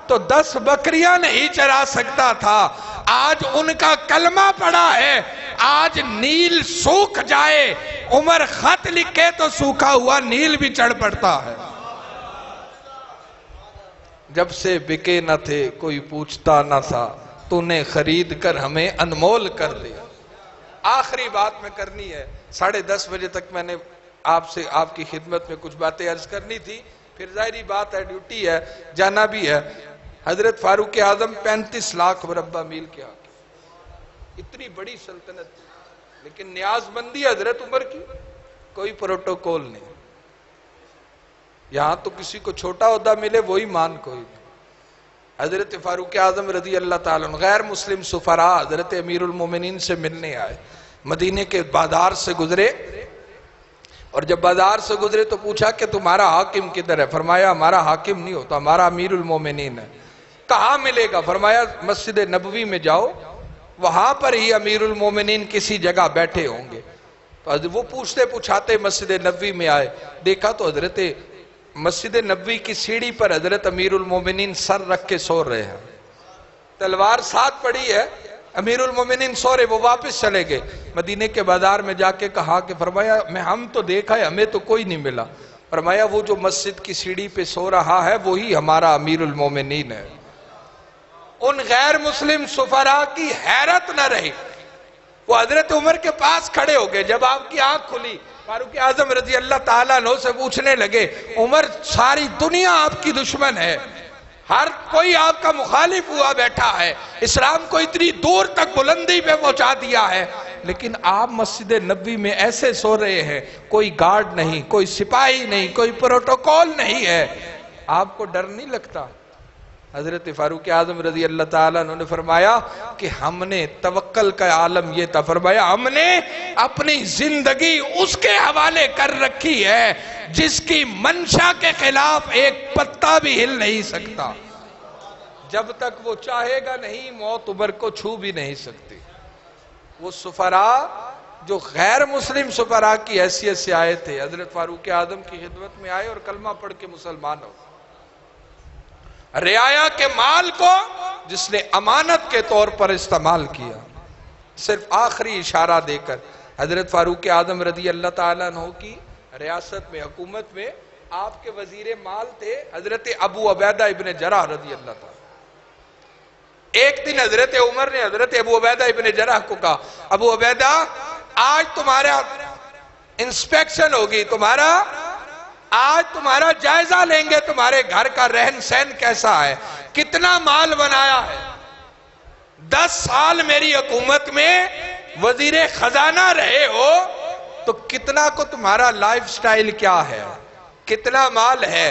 تو 10 بکریاں نہیں چرا سکتا تھا. آج ان کا کلمہ پڑا ہے، آج نیل سوکھ جائے، عمر خط لکھے تو سوکھا ہوا نیل بھی چڑھ پڑتا ہے. جب سے بکے نہ تھے کوئی پوچھتا نہ تھا، تو نے خرید کر ہمیں انمول کر دیا. آخری بات میں کرنی ہے، 10:30 بجے تک میں نے آپ سے آپ کی خدمت میں کچھ باتیں عرض کرنی تھی، پھر ظاہری بات ہے ڈیوٹی ہے جانا بھی ہے. حضرت فاروق اعظم 35 لاکھ مربع میل کے حاکم، اتنی بڑی سلطنت تھی، لیکن نیاز مندی حضرت عمر کی کوئی پروٹوکول نہیں. یہاں تو کسی کو چھوٹا عہدہ ملے وہی مان کوئی نہیں. حضرت فاروق اعظم رضی اللہ تعالیٰ عنہ غیر مسلم سفراء حضرت امیر المومنین سے ملنے آئے، مدینے کے بازار سے گزرے، اور جب بازار سے گزرے تو پوچھا کہ تمہارا حاکم کدھر ہے؟ فرمایا ہمارا حاکم نہیں ہوتا، ہمارا امیر المومنین ہے. کہاں ملے گا؟ فرمایا مسجد نبوی میں جاؤ، وہاں پر ہی امیر المومنین کسی جگہ بیٹھے ہوں گے. تو وہ پوچھتے پوچھاتے مسجد نبوی میں آئے، دیکھا تو حضرت مسجد نبوی کی سیڑھی پر حضرت امیر المومنین سر رکھ کے سو رہے ہیں، تلوار ساتھ پڑی ہے، امیر المومنین سو رہے. وہ واپس چلے گئے، مدینے کے بازار میں جا کے کہا کہ فرمایا ہم تو دیکھا ہے، ہمیں تو کوئی نہیں ملا. فرمایا وہ جو مسجد کی سیڑھی پہ سو رہا ہے وہی ہمارا امیر المومنین ہے۔ ان غیر مسلم سفراء کی حیرت نہ رہی، وہ حضرت عمر کے پاس کھڑے ہو گئے۔ جب آپ کی آنکھ کھلی، فاروق اعظم رضی اللہ تعالیٰ عنہ سے پوچھنے لگے، عمر ساری دنیا آپ کی دشمن ہے، ہر کوئی آپ کا مخالف ہوا بیٹھا ہے، اسلام کو اتنی دور تک بلندی پہ پہنچا دیا ہے، لیکن آپ مسجد نبوی میں ایسے سو رہے ہیں، کوئی گارڈ نہیں، کوئی سپاہی نہیں، کوئی پروٹوکول نہیں ہے، آپ کو ڈر نہیں لگتا؟ حضرت فاروق اعظم رضی اللہ تعالیٰ عنہ نے فرمایا کہ ہم نے توکل کا عالم یہ تھا، فرمایا ہم نے اپنی زندگی اس کے حوالے کر رکھی ہے جس کی منشا کے خلاف ایک پتا بھی ہل نہیں سکتا، جب تک وہ چاہے گا نہیں موت عمر کو چھو بھی نہیں سکتی۔ وہ سفراء جو غیر مسلم سفراء کی حیثیت سے آئے تھے، حضرت فاروق اعظم کی خدمت میں آئے اور کلمہ پڑھ کے مسلمان ہو۔ رعایا کے مال کو جس نے امانت کے طور پر استعمال کیا، صرف آخری اشارہ دے کر، حضرت فاروق اعظم رضی اللہ تعالیٰ عنہ کی ریاست میں، حکومت میں آپ کے وزیر مال تھے حضرت ابو عبیدہ ابن جراح رضی اللہ تعالیٰ۔ ایک دن حضرت عمر نے حضرت ابو عبیدہ ابن جراح کو کہا، ابو عبیدہ آج تمہارا انسپیکشن ہوگی، آج تمہارا جائزہ لیں گے، تمہارے گھر کا رہن سہن کیسا ہے، کتنا مال بنایا ہے۔ 10 سال میری حکومت میں وزیر خزانہ رہے ہو تو کتنا کو تمہارا لائف سٹائل کیا ہے، کتنا مال ہے،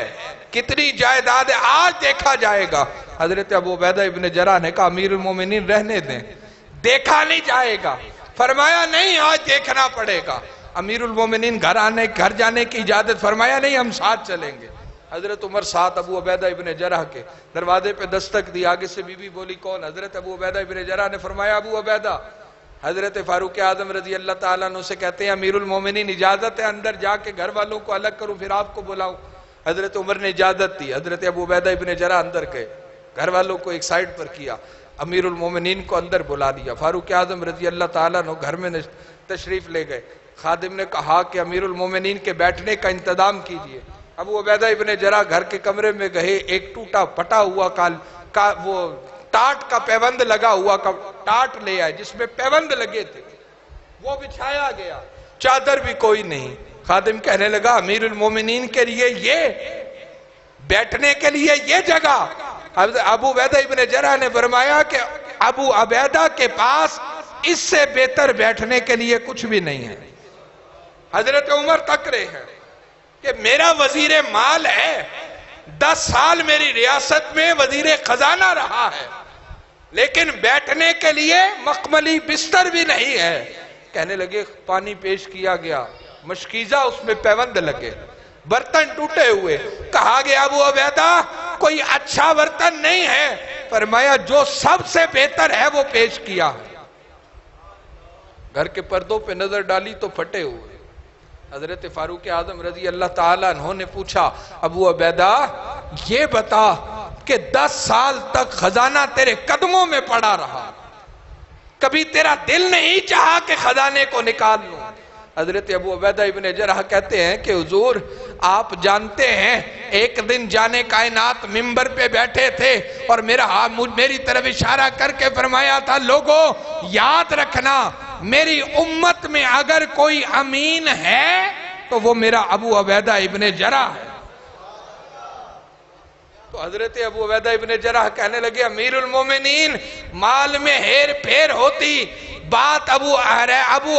کتنی جائیداد ہے، آج دیکھا جائے گا۔ حضرت ابو عبیدہ ابن جراح نے کہا امیر المومنین رہنے دیں، دیکھا نہیں جائے گا۔ فرمایا نہیں آج دیکھنا پڑے گا۔ امیر المومنین گھر جانے کی اجازت، فرمایا نہیں ہم ساتھ چلیں گے۔ حضرت عمر ساتھ ابو عبیدہ ابن جراح کے دروازے پہ دستک دی، آگے سے بی بی بولی کون؟ حضرت ابو عبیدہ ابن جراح نے فرمایا ابو عبیدہ، حضرت فاروق اعظم رضی اللہ تعالیٰ عنہ سے کہتے ہیں امیر المومنین اجازت ہے اندر جا کے گھر والوں کو الگ کروں پھر آپ کو بلاؤں؟ حضرت عمر نے اجازت دی، حضرت ابو عبیدہ ابن جراح اندر گئے، گھر والوں کو ایک سائیڈ پر کیا، امیر المومنین کو اندر بلا لیا۔ فاروق اعظم رضی اللہ تعالیٰ عنہ گھر میں تشریف لے گئے۔ خادم نے کہا کہ امیر المومنین کے بیٹھنے کا انتظام کیجئے۔ ابو عبیدہ ابن جراح گھر کے کمرے میں گئے، ایک ٹوٹا پھٹا ہوا وہ ٹاٹ کا پیوند لگا ہوا ٹاٹ لے آئے جس میں پیوند لگے تھے، وہ بچھایا گیا، چادر بھی کوئی نہیں۔ خادم کہنے لگا امیر المومنین کے لیے یہ بیٹھنے کے لیے یہ جگہ؟ ابو عبیدہ ابن جراح نے فرمایا کہ ابو عبیدہ کے پاس اس سے بہتر بیٹھنے کے لیے کچھ بھی نہیں ہے۔ حضرت عمر تک رہے ہیں کہ میرا وزیر مال ہے، 10 سال میری ریاست میں وزیر خزانہ رہا ہے، لیکن بیٹھنے کے لیے مخملی بستر بھی نہیں ہے۔ کہنے لگے پانی پیش کیا گیا، مشکیزہ اس میں پیوند لگے، برتن ٹوٹے ہوئے، کہا گیا ابو عبیدہ کوئی اچھا برتن نہیں ہے؟ فرمایا جو سب سے بہتر ہے وہ پیش کیا ہے۔ گھر کے پردوں پہ نظر ڈالی تو پھٹے ہوئے۔ حضرت فاروق اعظم رضی اللہ تعالیٰ عنہ نے پوچھا ابو عبیدہ یہ بتا کہ 10 سال تک خزانہ تیرے قدموں میں پڑا رہا، کبھی تیرا دل نہیں چاہا کہ خزانے کو نکال لوں؟ حضرت ابو عبیدہ ابن جراح کہتے ہیں کہ حضور آپ جانتے ہیں ایک دن جانے کائنات منبر پہ بیٹھے تھے اور میری طرف اشارہ کر کے فرمایا تھا لوگو یاد رکھنا میری امت میں اگر کوئی امین ہے تو وہ میرا ابو عبیدہ ابن جراح ہے۔ تو حضرت ابو عبیدہ ابن جراح کہنے لگے امیر المومنین مال میں ہیر پھیر ہوتی، بات ابو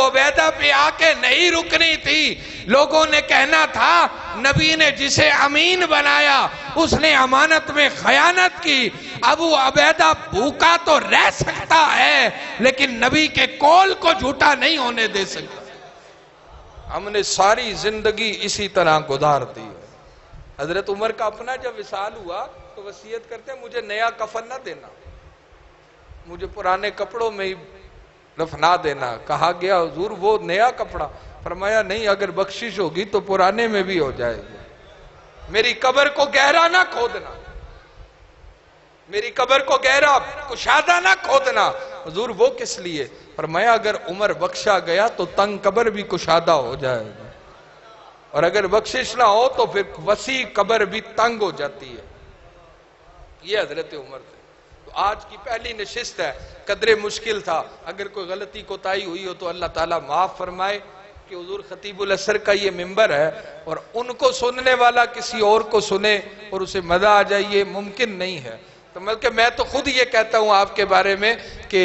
عبیدہ پہ آ کے نہیں رکنی تھی، لوگوں نے کہنا تھا نبی نے جسے امین بنایا اس نے امانت میں خیانت کی۔ ابو عبیدہ بھوکا تو رہ سکتا ہے لیکن نبی کے قول کو جھوٹا نہیں ہونے دے سکتا۔ ہم نے ساری زندگی اسی طرح گزار دی۔ حضرت عمر کا اپنا جب وصال ہوا تو وصیت کرتے ہیں مجھے نیا کفن نہ دینا، مجھے پرانے کپڑوں میں ہی دفنا دینا۔ کہا گیا حضور وہ نیا کپڑا؟ فرمایا نہیں اگر بخشش ہوگی تو پرانے میں بھی ہو جائے گی، میری قبر کو گہرا نہ کھودنا، میری قبر کو گہرا کشادہ نہ کھودنا۔ حضور وہ کس لیے؟ فرمایا اگر عمر بخشا گیا تو تنگ قبر بھی کشادہ ہو جائے گا۔ اور اگر بخشش نہ ہو تو پھر وسیع قبر بھی تنگ ہو جاتی ہے. یہ حضرت عمر تھے. تو آج کی پہلی نشست ہے، قدر مشکل تھا، اگر کوئی غلطی کوتاہی ہوئی ہو تو اللہ تعالیٰ معاف فرمائے کہ حضور خطیب العصر کا یہ منبر ہے اور ان کو سننے والا کسی اور کو سنے اور اسے مزہ آ جائے، یہ ممکن نہیں ہے. تو بلکہ میں تو خود یہ کہتا ہوں آپ کے بارے میں کہ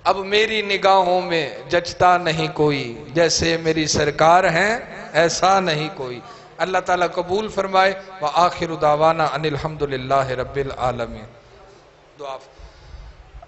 اب میری نگاہوں میں جچتا نہیں کوئی، جیسے میری سرکار ہیں ایسا نہیں کوئی. اللہ تعالیٰ قبول فرمائے. وآخر دعوانا ان الحمدللہ رب العالمین. دعا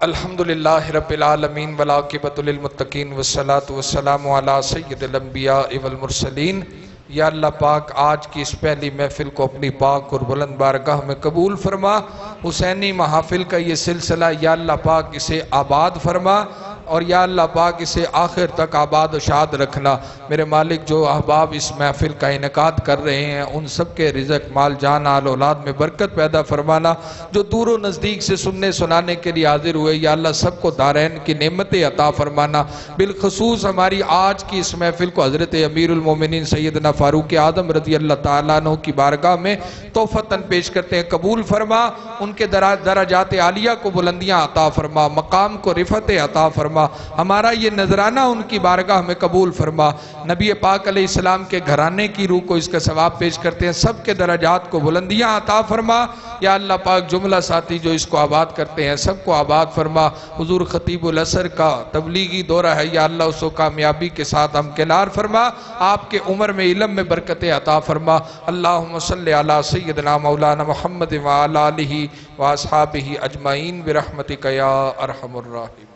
الحمدللہ رب العالمین والعاقبۃ للمتقین والصلاة والسلام علی سید الانبیاء والمرسلین. یا اللہ پاک آج کی اس پہلی محفل کو اپنی پاک اور بلند بارگاہ میں قبول فرما. حسینی محافل کا یہ سلسلہ یا اللہ پاک اسے آباد فرما اور یا اللہ پاک اسے آخر تک آباد و شاد رکھنا. میرے مالک جو احباب اس محفل کا انعقاد کر رہے ہیں ان سب کے رزق مال جان آل اولاد میں برکت پیدا فرمانا. جو دور و نزدیک سے سننے سنانے کے لیے حاضر ہوئے یا اللہ سب کو دارین کی نعمتیں عطا فرمانا. بالخصوص ہماری آج کی اس محفل کو حضرت امیر المومنین سیدنا فاروق اعظم رضی اللہ تعالیٰ عنہ کی بارگاہ میں تحفتاً پیش کرتے ہیں. قبول فرما. ان کے درجات عالیہ کو بلندیاں عطا فرما، مقام کو رفعت عطا فرما. ہمارا یہ نذرانہ ان کی بارگاہ میں قبول فرما. نبی پاک علیہ السلام کے گھرانے کی روح کو اس کا ثواب پیش کرتے ہیں. سب کے درجات کو بلندیاں عطا فرما. یا اللہ پاک جملہ ساتھی جو اس کو آباد کرتے ہیں سب کو آباد فرما. حضور خطیب العصر کا تبلیغی دورہ ہے یا اللہ اس کو کامیابی کے ساتھ ہمکنار فرما. آپ کے عمر میں علم میں برکت عطا فرما. اللہم صلی علی سیدنا مولانا محمد وعلی آلہ واصحابہ اجمعین برحمتک یا ارحم الراحمین.